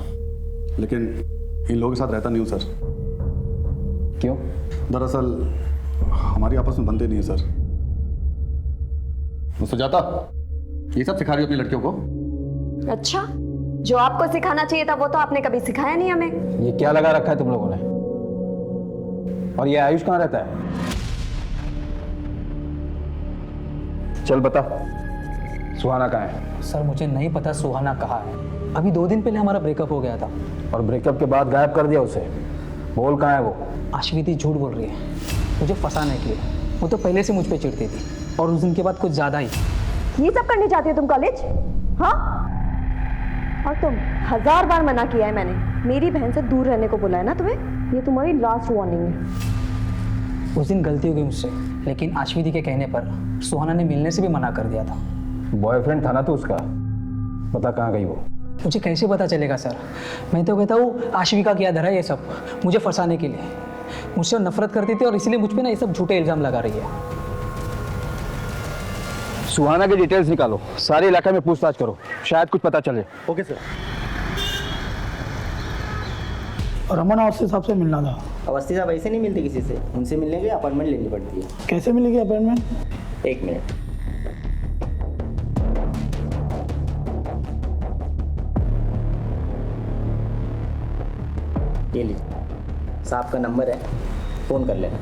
लेकिन इन लोगों के साथ रहता नहीं हूँ सर। क्यों? दरअसल हमारी आपस में बनते नहीं है सर। सुजाता, ये सब सिखा रही हो अपनी लड़कियों को? अच्छा, जो आपको सिखाना चाहिए था वो तो आपने कभी सिखाया नहीं हमें। ये क्या लगा रखा है तुम लोगों ने? और ये आयुष कहाँ रहता है? चल बता, सुहाना कहाँ है? सर मुझे नहीं पता सुहाना कहाँ है। अभी 2 दिन पहले हमारा ब्रेकअप हो गया था। और ब्रेकअप के बाद गायब कर दिया उसे? बोल कहाँ है वो? अश्विति झूठ बोल रही है मुझे फंसाने के लिए। वो तो पहले से मुझ पे चिढ़ती थी और उस दिन के बाद कुछ ज़्यादा ही। ये सब करने जाती हो तुम कॉलेज? हाँ? और तुम 1000 बार मना किया है मैंने, मेरी बहन से दूर रहने को बोला है ना तुम्हें। ये तुम्हारी लास्ट वार्निंग है। उस दिन गलती हो गई मुझसे, लेकिन अश्विति के कहने पर सुहाना ने मिलने से भी मना कर दिया था। बॉयफ्रेंड था ना तो उसका, पता कहाँ गई वो? मुझे कैसे पता चलेगा सर? मैं तो कहता हूँ आश्विका किया धरा ये सब मुझे फंसाने के लिए। मुझसे नफरत करती थी और इसलिए मुझ पे ना ये सब झूठे इल्जाम लगा रही है। सुहाना की डिटेल्स निकालो, सारे इलाके में पूछताछ करो, शायद कुछ पता चले। Okay sir. रमन अवस्थी साहब से मिलना था। अवस्थी साहब ऐसे नहीं मिलते किसी से, उनसे मिलने के लिए अपॉइंटमेंट लेनी पड़ती है। कैसे मिलेगी अपॉइंटमेंट? 1 मिनट। ये लीजिए, साहब का नंबर है, फ़ोन कर लेना।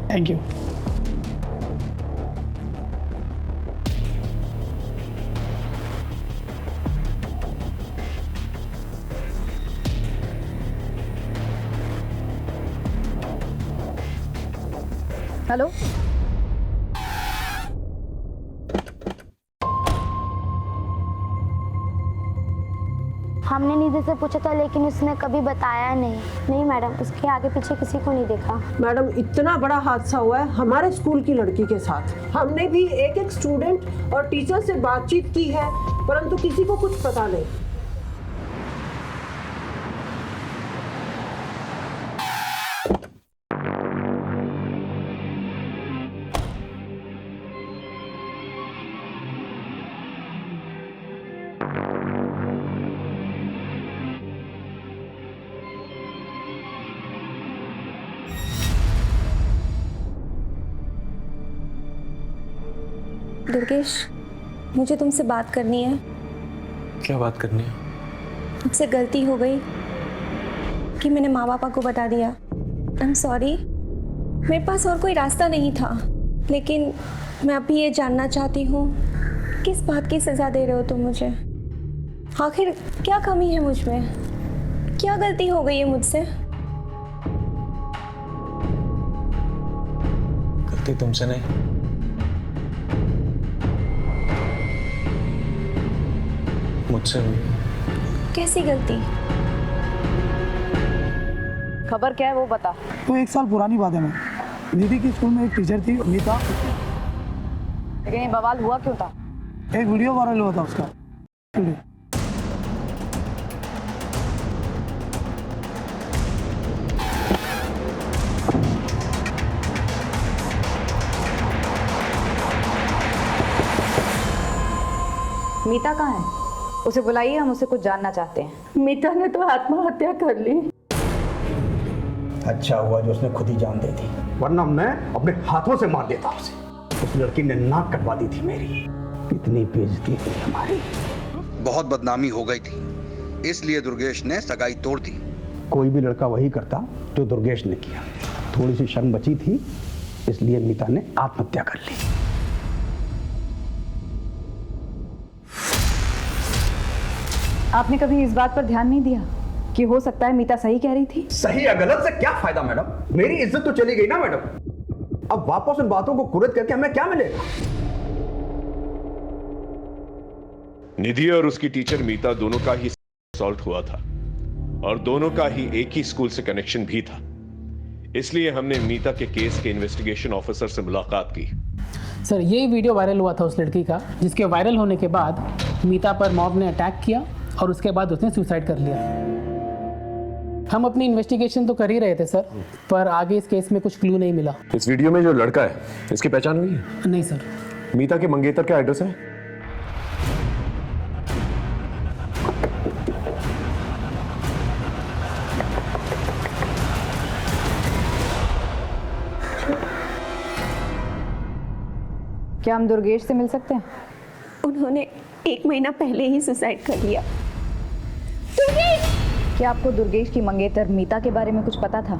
Thank you. हेलो, हमने निधि से पूछा था लेकिन उसने कभी बताया नहीं। नहीं मैडम, उसके आगे पीछे किसी को नहीं देखा। मैडम, इतना बड़ा हादसा हुआ है हमारे स्कूल की लड़की के साथ। हमने भी एक स्टूडेंट और टीचर से बातचीत की है, परंतु किसी को कुछ पता नहीं। दुर्गेश, मुझे तुमसे बात करनी है। क्या बात करनी है? मुझसे गलती हो गई कि मैंने माँ पापा को बता दिया। I am sorry. मेरे पास और कोई रास्ता नहीं था, लेकिन मैं अभी ये जानना चाहती हूँ किस बात की सज़ा दे रहे हो तुम मुझे? आखिर क्या कमी है मुझ में? क्या गलती हो गई है मुझसे? गलती तुमसे नहीं, मुझसे हुई। कैसी गलती? खबर क्या है वो बता। तो 1 साल पुरानी बात है। मैं निधि की स्कूल में एक टीचर थी मीता। लेकिन ये बवाल हुआ क्यों था? एक वीडियो वायरल हुआ था उसका। मीता कहाँ है? उसे बुलाइए, हम उसे कुछ जानना चाहते हैं। मीता ने तो आत्महत्या कर ली। अच्छा हुआ जो उसने खुद ही जान दे दी, वरना मैं अपने हाथों से मार देता उसे। उस लड़की ने नाक कटवा दी थी मेरी। कितनी बेइज्जती हुई हमारी। बहुत बदनामी हो गई थी, इसलिए दुर्गेश ने सगाई तोड़ दी। कोई भी लड़का वही करता जो दुर्गेश ने किया। थोड़ी सी शर्म बची थी, इसलिए मीता ने आत्महत्या कर ली। आपने कभी इस बात पर ध्यान नहीं दिया कि हो सकता है मीता सही कह रही थी? सही या गलत से क्या फायदा मैडम? मेरी इज्जत तो चली गई ना मैडम। अब वापस उन बातों को कुरेद करके हमें क्या मिलेगा? निधि और उसकी टीचर मीता दोनों का ही असॉल्ट हुआ था और दोनों का ही एक ही स्कूल से कनेक्शन भी था। इसलिए हमने मीता के केस के इन्वेस्टिगेशन ऑफिसर से मुलाकात की। सर, ये वीडियो वायरल हुआ था उस लड़की का, जिसके वायरल होने के बाद मीता पर मॉब ने अटैक किया और उसके बाद उसने सुसाइड कर लिया। हम अपनी इन्वेस्टिगेशन तो कर ही रहे थे सर, पर आगे इस केस में कुछ क्लू नहीं मिला। इस वीडियो में जो लड़का है, इसकी पहचान हुई है? नहीं सर। मीता के मंगेतर क्या एड्रेस है? क्या हम दुर्गेश से मिल सकते हैं? उन्होंने 1 महीना पहले ही सुसाइड कर लिया। क्या आपको दुर्गेश की मंगेतर मीता के बारे में कुछ पता था?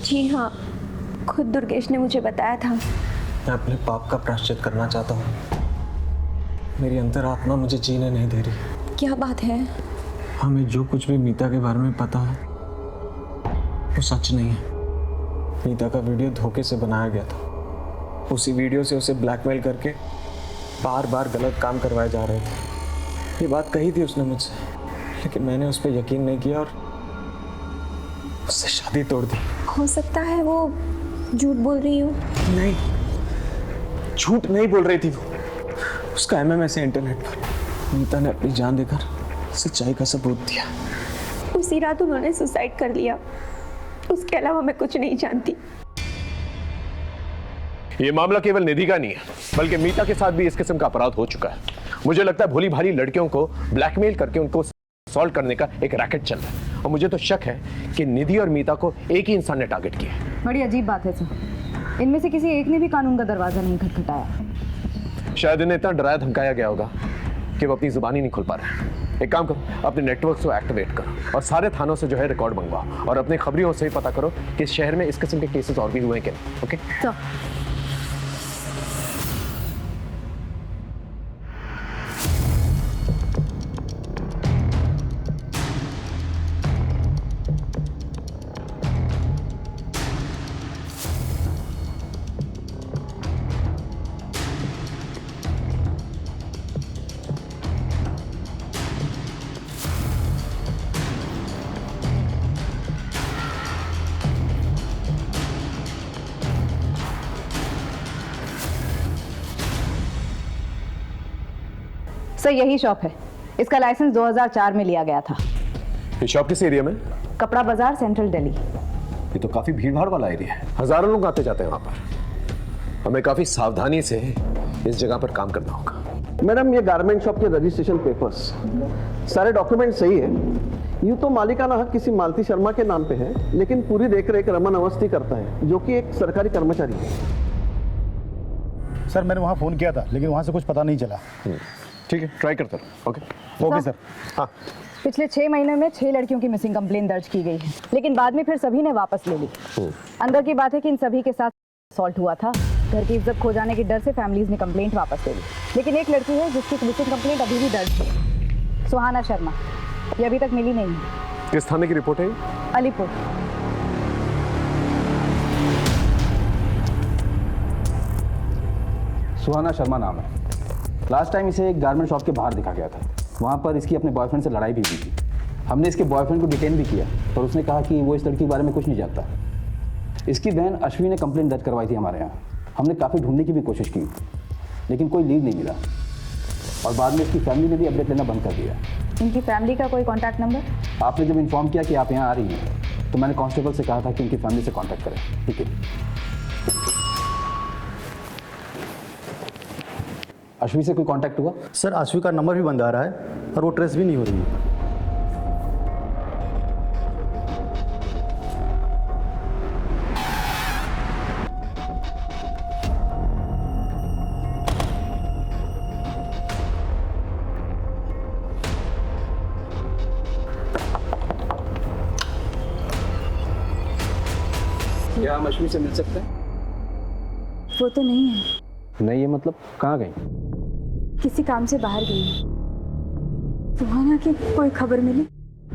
जी हाँ, खुद दुर्गेश ने मुझे बताया था। मैं अपने पाप का प्रायश्चित करना चाहता हूँ। मेरी अंतरात्मा मुझे जीने नहीं दे रही। क्या बात है? हमें जो कुछ भी मीता के बारे में पता है वो सच नहीं है। मीता का वीडियो धोखे से बनाया गया था। उसी वीडियो से उसे ब्लैकमेल करके बार बार गलत काम करवाए जा रहे थे। ये बात कही थी उसने मुझसे, लेकिन मैंने उस पर यकीन नहीं किया और उससे शादी तोड़ दी। हो सकता है वो झूठ बोल रही हो। नहीं, झूठ नहीं बोल रही थी वो। उसका MMS है इंटरनेट पर। मीता ने अपनी जान देकर सच्चाई का सबूत दिया। उसी रात उन्होंने सुसाइड कर लिया। उसके अलावा मैं कुछ नहीं जानती। ये मामला केवल निधि का नहीं है, बल्कि मीता के साथ भी इस किस्म का अपराध हो चुका है। मुझे लगता है भोली भाली लड़कियों को ब्लैकमेल करके उनको सॉल्व करने का एक रैकेट चल रहा है, और मुझे तो शक है कि निधि और मीता को एक ही इंसान ने टारगेट किया है। बड़ी अजीब बात है सर, इनमें से किसी एक ने भी कानून का दरवाजा नहीं खटखटाया। शायद इन्हें इतना डराया धमकाया गया होगा कि वो अपनी जुबान ही नहीं खोल पा रहे हैं। एक काम करो, अपने नेटवर्क को एक्टिवेट करो और सारे थानों से जो है रिकॉर्ड मंगवाओ और अपने खबरियों से ही पता करो कि इस शहर में इस किस्म के केसेस और भी हुए हैं क्या। ओके तो सर यही शॉप है। इसका लाइसेंस 2004 में लिया गया था। ये शॉप किस एरिया में? कपड़ा बाजार, सेंट्रल दिल्ली। ये तो काफी भीड़ भाड़ वाला एरिया है, हजारों लोग आते जाते हैं वहां पर। हमें काफी सावधानी से इस जगह पर काम करना होगा। मैडम, ये गारमेंट शॉप के रजिस्ट्रेशन पेपर्स, सारे डॉक्यूमेंट सही है। यूँ तो मालिकाना हक किसी मालती शर्मा के नाम पे है, लेकिन पूरी देखरेख रमन अवस्थी करता है, जो कि एक सरकारी कर्मचारी है। सर मैंने वहाँ फ़ोन किया था, लेकिन वहाँ से कुछ पता नहीं चला। ठीक है, ट्राई करता हूँ। Okay sir. हाँ, पिछले 6 महीने में 6 लड़कियों की मिसिंग कंप्लेंट दर्ज की गई है, लेकिन बाद में फिर सभी ने वापस ले ली। अंदर की बात है कि इन सभी के साथ असॉल्ट हुआ था। घर की इज्जत खो जाने के डर से फैमिलीज ने कंप्लेंट वापस ले ली, लेकिन एक लड़की है जिसकी मिसिंग कंप्लेंट अभी भी दर्ज है, सुहाना शर्मा। ये अभी तक मिली नहीं है। किस थाने की रिपोर्ट है? अलीपुर। सुहाना शर्मा नाम है। लास्ट टाइम इसे एक गारमेंट शॉप के बाहर दिखा गया था। वहाँ पर इसकी अपने बॉयफ्रेंड से लड़ाई भी हुई थी। हमने इसके बॉयफ्रेंड को डिटेन भी किया, पर उसने कहा कि वो इस लड़की के बारे में कुछ नहीं जानता। इसकी बहन अश्विनी ने कंप्लेंट दर्ज करवाई थी हमारे यहाँ। हमने काफ़ी ढूंढने की भी कोशिश की, लेकिन कोई लीड नहीं मिला, और बाद में इसकी फैमिली ने भी अपडेट लेना बंद कर दिया। इनकी फैमिली का कोई कॉन्टैक्ट नंबर? आपने जब इन्फॉर्म किया कि आप यहाँ आ रही हैं, तो मैंने कांस्टेबल से कहा था कि इनकी फैमिली से कॉन्टैक्ट करें। ठीक है। अश्वी से कोई कांटेक्ट हुआ? सर अश्वी का नंबर भी बंद आ रहा है और वो ट्रेस भी नहीं हो रही है। क्या हम अश्वी से मिल सकते हैं? वो तो नहीं है। नहीं है मतलब? कहाँ गई? किसी काम से बाहर गई। सुहाना की कोई खबर मिली?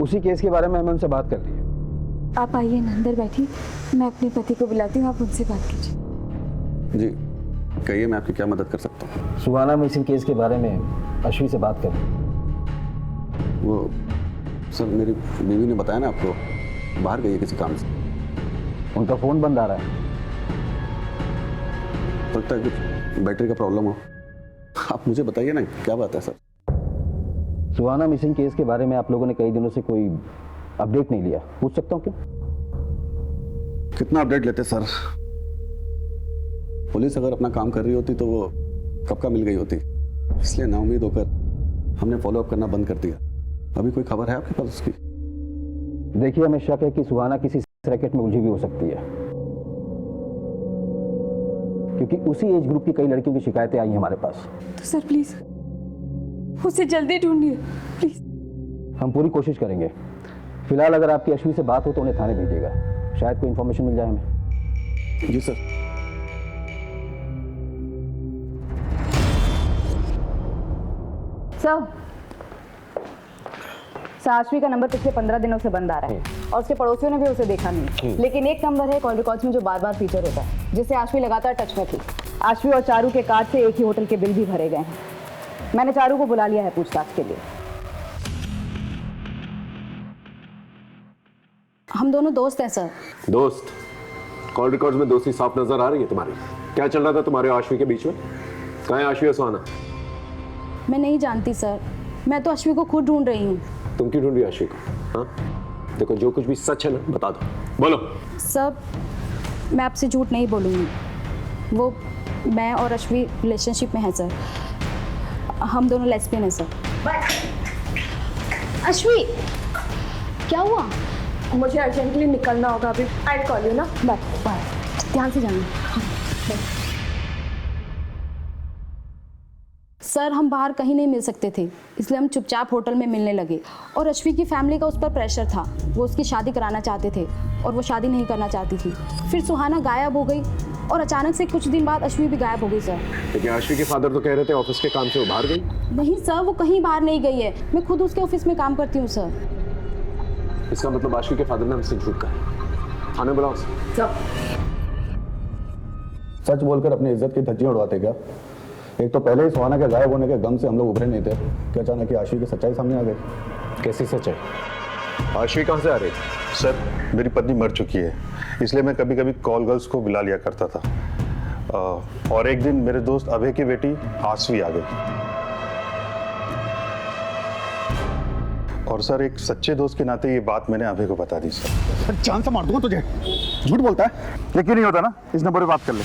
उसी केस के बारे में हमें उनसे बात कर ली है। आप आइए ना, अंदर बैठिए, मैं अपने पति को बुलाती हूँ, आप उनसे बात कीजिए। जी कहिए, मैं आपकी क्या मदद कर सकता हूँ? सुहाना मिसिंग केस के बारे में अश्वी से बात करें। वो सर मेरी बीवी ने बताया ना आपको, बाहर गई है किसी काम से। उनका फ़ोन बंद आ रहा है। लगता है कुछ बैटरी का प्रॉब्लम हो। आप मुझे बताइए ना क्या बात है सर? सुहाना मिसिंग केस के बारे में आप लोगों ने कई दिनों से कोई अपडेट नहीं लिया, पूछ सकता हूँ क्यों? कितना अपडेट लेते सर? पुलिस अगर अपना काम कर रही होती तो वो कब का मिल गई होती, इसलिए नाउम्मीद होकर हमने फॉलोअप करना बंद कर दिया। अभी कोई खबर है आपके पास उसकी? देखिए, हमें शक है कि सुहाना किसी रैकेट में उलझी भी हो सकती है, क्योंकि उसी एज ग्रुप की कई लड़कियों की शिकायतें आई हैं हमारे पास। तो सर प्लीज उसे जल्दी ढूंढिए प्लीज। हम पूरी कोशिश करेंगे। फिलहाल अगर आपकी अश्वी से बात हो तो उन्हें थाने भेजिएगा, शायद कोई इन्फॉर्मेशन मिल जाए हमें। जी सर। आश्वी का नंबर पिछले 15 दिनों से बंद आ रहा है और उसके पड़ोसियों ने भी उसे देखा नहीं। लेकिन एक नंबर है कॉल रिकॉर्ड्स में जो बार बार फीचर होता है, जिससे आश्वी लगातार टच में थी। आश्वी और चारू के कार्ड से एक ही होटल के बिल भी भरे गए हैं। मैंने चारू को बुला लिया है पूछताछ के लिए। हम दोनों दोस्त हैं सर। दोस्त? कॉल रिकॉर्ड्स में दोस्ती साफ नजर आ रही है तुम्हारी। क्या चल रहा था तुम्हारे और अश्वी के बीच में? कहाँ है अश्वी और सुहाना? मैं नहीं जानती सर, मैं तो अश्वी को खुद ढूंढ रही हूँ। तुम क्यों ढूंढ रही हो अश्वी को? हाँ देखो, जो कुछ भी सच है ना बता दो, बोलो। सर मैं आपसे झूठ नहीं बोलूँगी, वो मैं और अश्वी रिलेशनशिप में हैं सर। हम दोनों लेस्बियन हैं सर। अश्वी क्या हुआ? मुझे अर्जेंटली निकलना होगा अभी। आई कॉल यू ना। बाय बाय, ध्यान से जाना। सर हम बाहर कहीं नहीं मिल सकते थे, इसलिए हम चुपचाप होटल में मिलने लगे। और अश्वी की फैमिली का उस पर प्रेशर था, वो उसकी शादी कराना चाहते थे और वो शादी नहीं करना चाहती थी। फिर सुहाना गायब हो गई और अचानक से कुछ दिन बाद अश्वी भी गायब हो गई सर। लेकिन अश्वी के फादर तो कह रहे थे ऑफिस के काम से वो बाहर गई। नहीं सर, वो कहीं बाहर नहीं गई है, मैं खुद उसके ऑफिस में काम करती हूँ सर। इसका मतलब अश्वी के फादर ने हमसे झूठ कहा। थाने बुलाओ सर। सच बोलकर अपनी इज्जत की धज्जियां उड़वाते क्या? एक तो पहले ही सुहाना के गायब होने के गम से हम लोग उभरे नहीं थे कि अचानक आश्वी की सच्चाई सामने आ गई। कैसी सच्चाई? आश्वी कहाँ से आ रही? सर मेरी पत्नी मर चुकी है, इसलिए मैं कभी कभी कॉल गर्ल्स को बुला लिया करता था। और एक दिन मेरे दोस्त अभय की बेटी आश्वी आ गई। और सर एक सच्चे दोस्त के नाते ये बात मैंने अभय को बता दी। सर जान से मार दूंगा तुझे। झूठ बोलता है? यकीन नहीं होता ना? इस नंबर पे बात कर ले।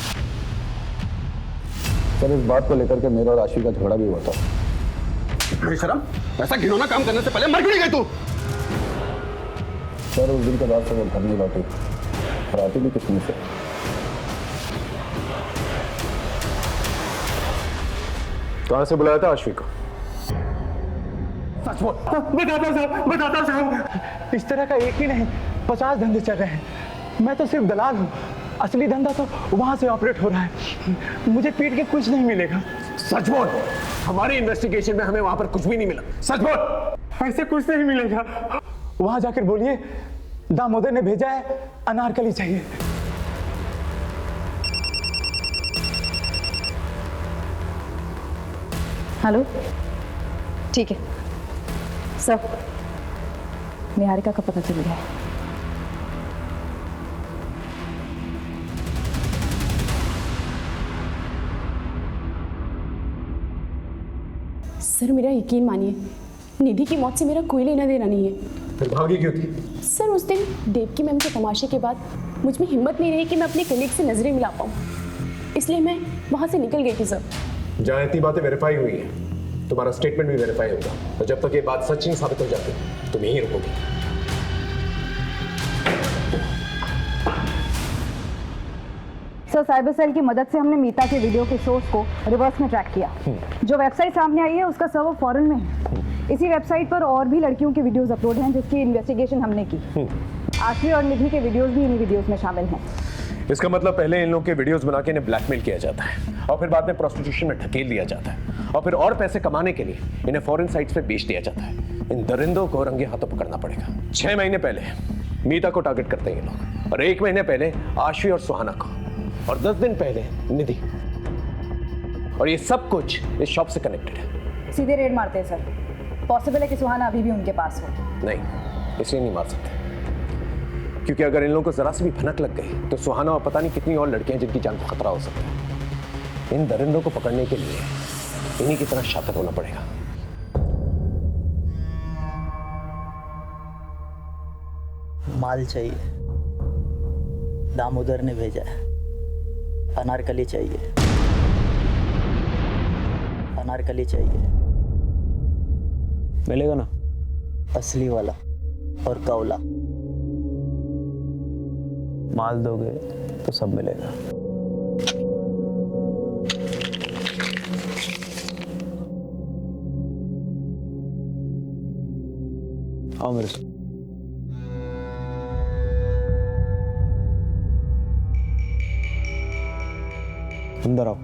सर इस बात को लेकर के मेरा और आश्वी का झगड़ा भी हुआ था। बेशरम, ऐसा घिनौना काम करने से पहले मर क्यों नहीं गई तू? सर उस दिन के बाद से वो घर नहीं लौटी और आती भी किस्म से। कहाँ से बुलाया था आश्वी को? सच बोल। बताता साहब, इस तरह का एक ही नहीं 50 धंधे चल रहे हैं। मैं तो सिर्फ दलाल हूँ, असली धंधा तो वहां से ऑपरेट हो रहा है। मुझे पीट के कुछ नहीं मिलेगा। सच बोल। हमारी इन्वेस्टिगेशन में हमें वहां पर कुछ भी नहीं मिला। सच बोल। ऐसे कुछ नहीं मिलेगा। वहां जाकर बोलिए दामोदर ने भेजा है, अनारकली चाहिए। हेलो, ठीक है सर, निहारिका का पता चल गया है। सर मेरा यकीन मानिए, निधि की मौत से मेरा कोई लेना देना नहीं है। फिर भागी क्यों थी? सर उस दिन देवकी मैम के तमाशे के बाद मुझ में हिम्मत नहीं रही कि मैं अपने कलीग से नजरें मिला पाऊँ, इसलिए मैं वहाँ से निकल गई थी सर। जहाँ इतनी बातें वेरीफाई हुई हैं, तुम्हारा स्टेटमेंट भी वेरीफाई होगा और जब तक ये बात सच नहीं साबित हो जाती तुम यहीं रुकोगे। सर साइबर सेल की मदद से हमने मीता के वीडियो के सोर्स को रिवर्स में ट्रैक किया। जो वेबसाइट सामने आई है उसका सर्वर फॉरेन में है। इसी वेबसाइट पर और भी लड़कियों के वीडियोस अपलोड हैं जिसकी इन्वेस्टिगेशन हमने की। आश्वी और निधि के वीडियोस भी इन्हीं वीडियोस में शामिल हैं। इसका मतलब पहले इन लोगों के वीडियोस बना के इन्हें ब्लैकमेल किया जाता है और फिर बाद में प्रोस्टिट्यूशन में ढकेल दिया जाता है और फिर और पैसे कमाने के लिए इन्हें फॉरेन साइट्स पे बेच दिया जाता है। इन दरिंदों को रंगे हाथों पकड़ना पड़ेगा। 6 महीने पहले मीता को टारगेट करते हैं ये लोग और 1 महीने पहले आश्वी और सुहाना को और 10 दिन पहले निधि। और ये सब कुछ इस शॉप से कनेक्टेड है। सीधे रेड मारते हैं सर। पॉसिबल है कि सुहाना अभी भी उनके पास हो। नहीं, इसलिए नहीं मार सकते क्योंकि अगर इन लोगों को जरा सी भी भनक लग गई तो सुहाना और पता नहीं कितनी और लड़कियां जिनकी जान को खतरा हो सकता है। इन दरिंदों को पकड़ने के लिए इन्हीं की तरह शातिर होना पड़ेगा। माल चाहिए, दामोदर ने भेजा है। अनारकली चाहिए, अनारकली चाहिए। मिलेगा ना? असली वाला और कौला। माल दोगे तो सब मिलेगा। आओ मेरे साथ। अंदर आओ।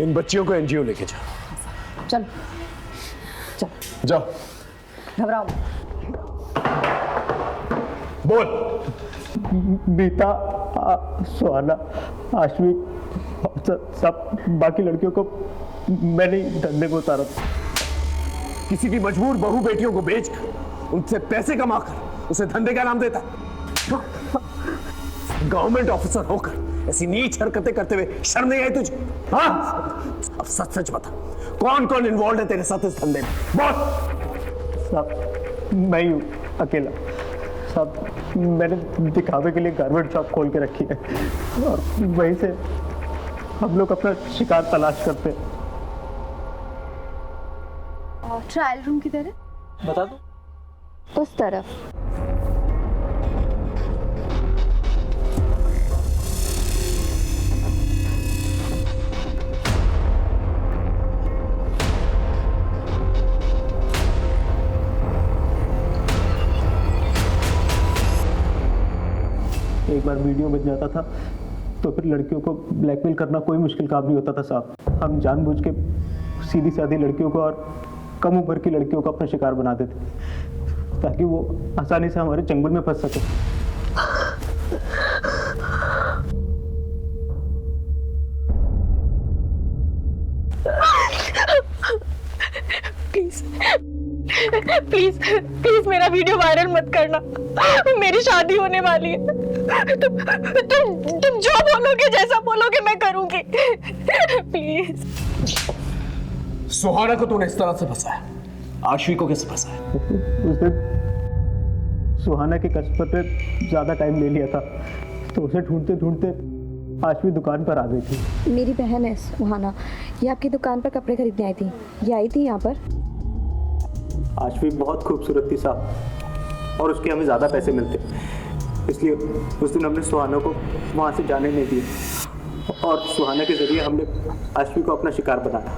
इन बच्चियों को एनजीओ लेके जा। चल चल जाओ। घबराओ। बोल। मीता, सुहाना, आश्वी, सब बाकी लड़कियों को मैंने धंधे को उतारा। किसी की मजबूर बहू बेटियों को बेचकर उनसे पैसे कमाकर उसे धंधे का नाम देता। गवर्नमेंट ऑफिसर होकर ऐसी नीच हरकतें करते हुए शर्म नहीं आई तुझे? हाँ, अब सच सच बता, कौन कौन इन्वॉल्व है तेरे साथ इस धंधे में? बोल। सब मैं ही हूँ अकेला। सब मैंने दिखावे के लिए गारमेंट शॉप खोल के रखी है और वहीं से हम लोग अपना शिकार तलाश करते हैं। ट्रायल रूम किधर है? बता दो। उस तरफ। एक बार वीडियो बन जाता था तो फिर लड़कियों को ब्लैकमेल करना कोई मुश्किल काम नहीं होता था साहब। हम जानबूझ के सीधी सादी लड़कियों को और कम उम्र की लड़कियों को अपना शिकार बना देते ताकि वो आसानी से हमारे चंगुल में फंस सके। प्लीज प्लीज प्लीज मेरा वीडियो वायरल मत करना। मेरी शादी होने वाली है। तुम जो बोलोगे, जैसा बोलोगे मैं करूंगी। प्लीज। सुहाना को तूने इस तरह से फंसाया, आश्वी को कैसे फंसाया? उस दिन सुहाना के कस्टमर पे ज्यादा टाइम ले लिया था तो उसे ढूंढते ढूंढते आश्वी दुकान पर आ गई थी। मेरी बहन है सुहाना, ये आपकी दुकान पर कपड़े खरीदने आई थी। ये आई थी यहाँ पर। आश्वी बहुत खूबसूरत थी साहब और उसके हमें ज़्यादा पैसे मिलते, इसलिए उस दिन हमने सुहाना को वहाँ से जाने नहीं दिए और सुहाना के जरिए हमने आश्वी को अपना शिकार बनाया।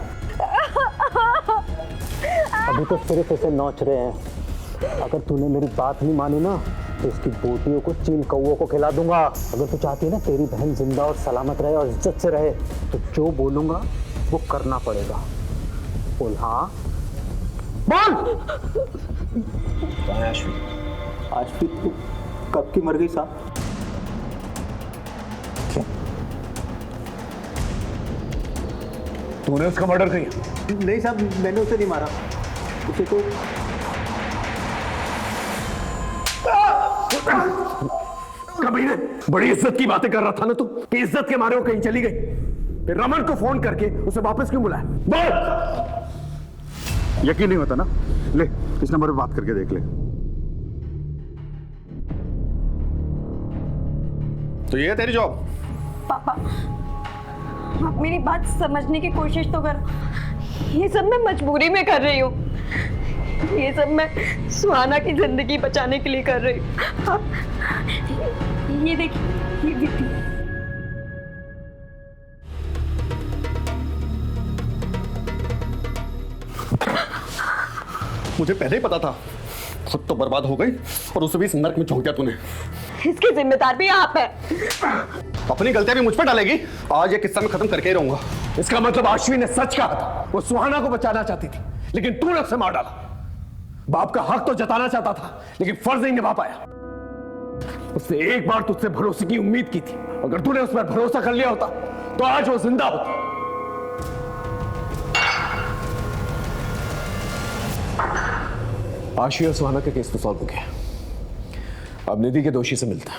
अभी तो सिर्फ इसे नोच रहे हैं। अगर तूने मेरी बात नहीं मानी ना तो इसकी बोटियों को चील कौओं को खिला दूंगा। अगर तू चाहती है ना तेरी बहन जिंदा और सलामत रहे और इज्जत से रहे तो जो बोलूंगा वो करना पड़ेगा। बोल। हाँ बोल। कहाँ है आश्वी? आश्वी तो कब की मर गई साहब। क्या तूने उसका मर्डर किया? नहीं साहब, मैंने उसे नहीं मारा। उसे तो कमीने, बड़ी इज्जत की बातें कर रहा था ना तू कि इज्जत के मारे वो कहीं चली गई। फिर रमन को फोन करके उसे वापस क्यों बुलाया? बोल। यकीन नहीं होता ना? ले इस नंबर पे बात करके देख ले। तो ये है तेरी जॉब? पापा, आप मेरी बात समझने की कोशिश तो करो। ये सब मैं मजबूरी में कर रही हूँ। ये सब मैं सुहाना की जिंदगी बचाने के लिए कर रही हूँ। आप ये देखिए, ये वीडियो। मुझे पहले ही पता था, खुद तो बर्बाद हो गई और उसे भी इस नर्क में झोंक दिया तूने। इसकी जिम्मेदार भी आप है। अपनी गलतियां भी मुझ पर डालेगी? आज ये किस्सा मैं खत्म करके ही रहूंगा। इसका मतलब आश्वी ने सच कहा था, वो सुहाना को बचाना चाहती थी लेकिन तूने उसे मार डाला। बाप का हक तो जताना चाहता था लेकिन फर्ज नहीं निभा पाया। उसने एक बार तुझसे भरोसे की उम्मीद की थी, अगर तूने उस पर भरोसा कर लिया होता तो आज वो जिंदा होता। आश्वी और सुहाना का केस तो सॉल्व हो गया, अब निधि के दोषी से मिलता है।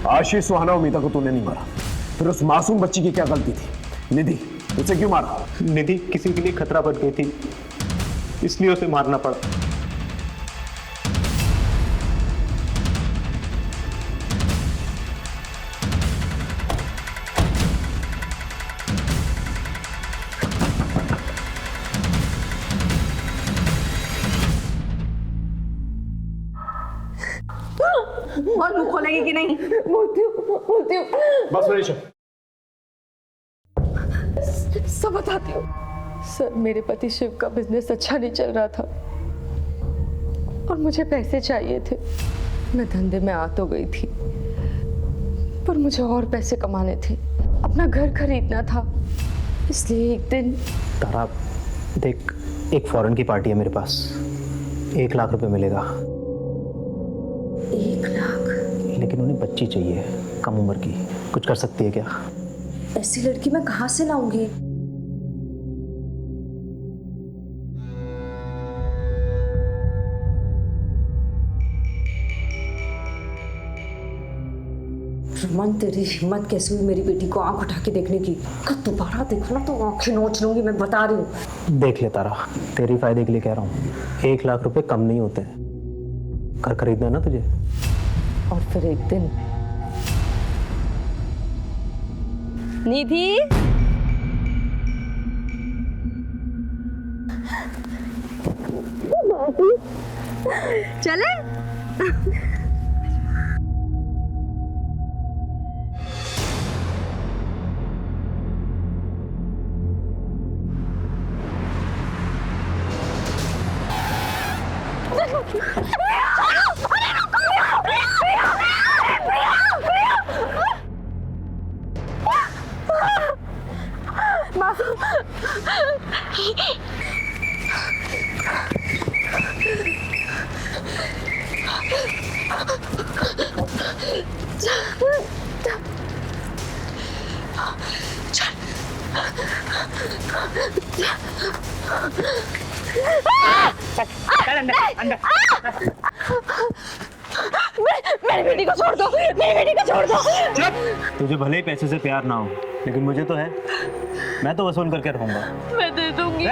आश्वी, सुहाना और मीता को तूने नहीं मारा, फिर उस मासूम बच्ची की क्या गलती थी? निधि, उसे क्यों मारा? निधि किसी के लिए खतरा बन गई थी, इसलिए उसे मारना पड़ा। और मुंह खोलेगी कि नहीं? बोलती हूँ। बस मनीषा, सब बताती हूँ। सर, मेरे पति शिव का बिजनेस अच्छा नहीं चल रहा था और मुझे पैसे चाहिए थे। मैं धंधे में आ तो गई थी, पर मुझे और पैसे कमाने थे, अपना घर खरीदना था। इसलिए एक दिन तारा देख, एक फॉरेन की पार्टी है मेरे पास, 1 लाख रुपए मिलेगा। 1 लाख? लेकिन उन्हें बच्ची चाहिए, कम उम्र की। कुछ कर सकती है क्या? ऐसी लड़की मैं कहाँ से लाऊंगी? रमन, तेरी हिम्मत कैसे हुई मेरी बेटी को आंख उठा के देखने की? अगर दोबारा देखो ना तो आंखें नोच लूंगी, मैं बता रही हूँ। देख ले तारा, तेरी फायदे के लिए कह रहा हूँ, 1 लाख रुपए कम नहीं होते। घर खरीदना है ना तुझे? और फिर एक दिन निधि, चले? मेरी बेटी को छोड़ दो, मेरी बेटी को छोड़ दो। तुझे भले ही पैसे से प्यार ना हो, लेकिन मुझे तो है। मैं तो वसूल करके रहूंगा। मैं दे दूंगी।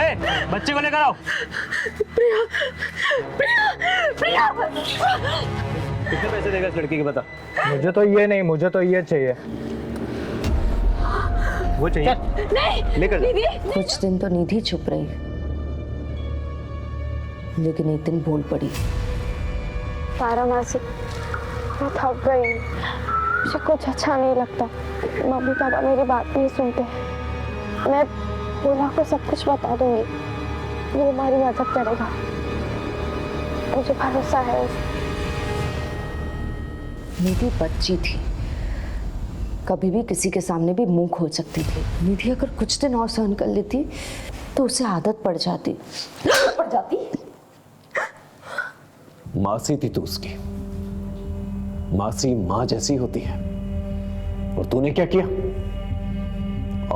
बच्चे को लेकर आओ। प्रिया, प्रिया, प्रिया। कितने पैसे देगा इस लड़की के, बता। मुझे तो ये नहीं, मुझे तो ये चाहिए। वो चाहिए? नहीं, लेकर निधि। कुछ दिन तो निधि चुप रही, लेकिन एक दिन बोल पड़ी। तारा मासी, मैं थक गई, मुझे कुछ अच्छा नहीं लगता। मम्मी पापा मेरी बात नहीं सुनते। मैं बोला को सब कुछ बता दूंगी, वो हमारी मदद करेगा, मुझे भरोसा है। निधि बच्ची थी, कभी भी किसी के सामने भी मुंह खोल सकती थी। निधि अगर कुछ दिन और सहन कर लेती तो उसे आदत पड़ जाती। मासी थी तू उसकी, मासी मां जैसी होती है। और तूने क्या किया?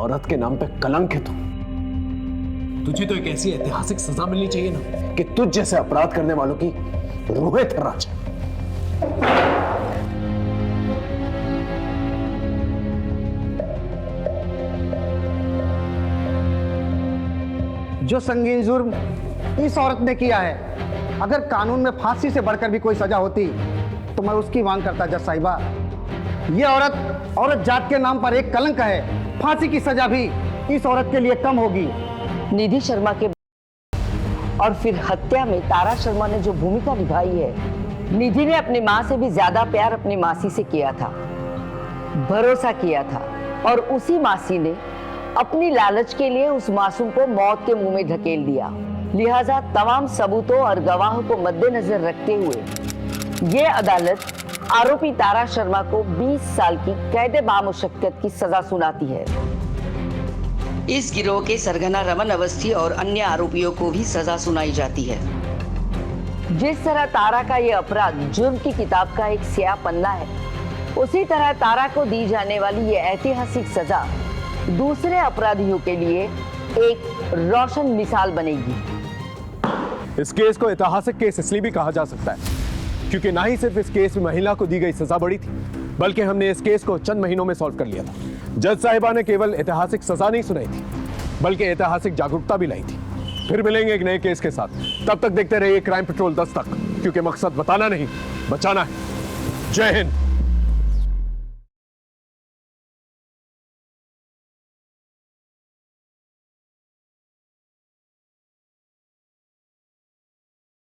औरत के नाम पे कलंक है तू। तुझे तो एक ऐसी ऐतिहासिक सजा मिलनी चाहिए ना कि तुझ जैसे अपराध करने वालों की रूहें थर्रा जाए। जो संगीन जुर्म इस औरत ने किया है, अगर कानून में फांसी से बढ़कर भी कोई सजा होती तो मैं उसकी मांग करता जज साहिबा। ये औरत जात के नाम पर एक कलंक है। फांसी की सजा भी इस औरत के लिए कम होगी। निधि शर्मा के और फिर हत्या में तारा शर्मा ने जो भूमिका निभाई है, निधि ने अपनी मां से भी ज्यादा प्यार अपनी मासी से किया था, भरोसा किया था, और उसी मासी ने अपनी लालच के लिए उस मासूम को मौत के मुंह में धकेल दिया। लिहाजा तमाम सबूतों और गवाहों को मद्देनजर रखते हुए ये अदालत आरोपी तारा शर्मा को 20 साल की कैद बामुशक्कत की सजा सुनाती है। इस गिरोह के सरगना रमन अवस्थी और अन्य आरोपियों को भी सजा सुनाई जाती है। जिस तरह तारा का ये अपराध जुर्म की किताब का एक स्याह पन्ना है, उसी तरह तारा को दी जाने वाली ये ऐतिहासिक सजा दूसरे अपराधियों के लिए एक रोशन मिसाल बनेगी। इस केस को ऐतिहासिक केस इसलिए भी कहा जा सकता है क्योंकि ना ही सिर्फ इस केस में महिला को दी गई सजा बड़ी थी, बल्कि हमने इस केस को चंद महीनों में सॉल्व कर लिया था। जज साहिबा ने केवल ऐतिहासिक सजा नहीं सुनाई थी, बल्कि ऐतिहासिक जागरूकता भी लाई थी। फिर मिलेंगे एक नए केस के साथ। तब तक देखते रहिए क्राइम पेट्रोल 10 तक, क्योंकि मकसद बताना नहीं, बचाना है। जय हिंद।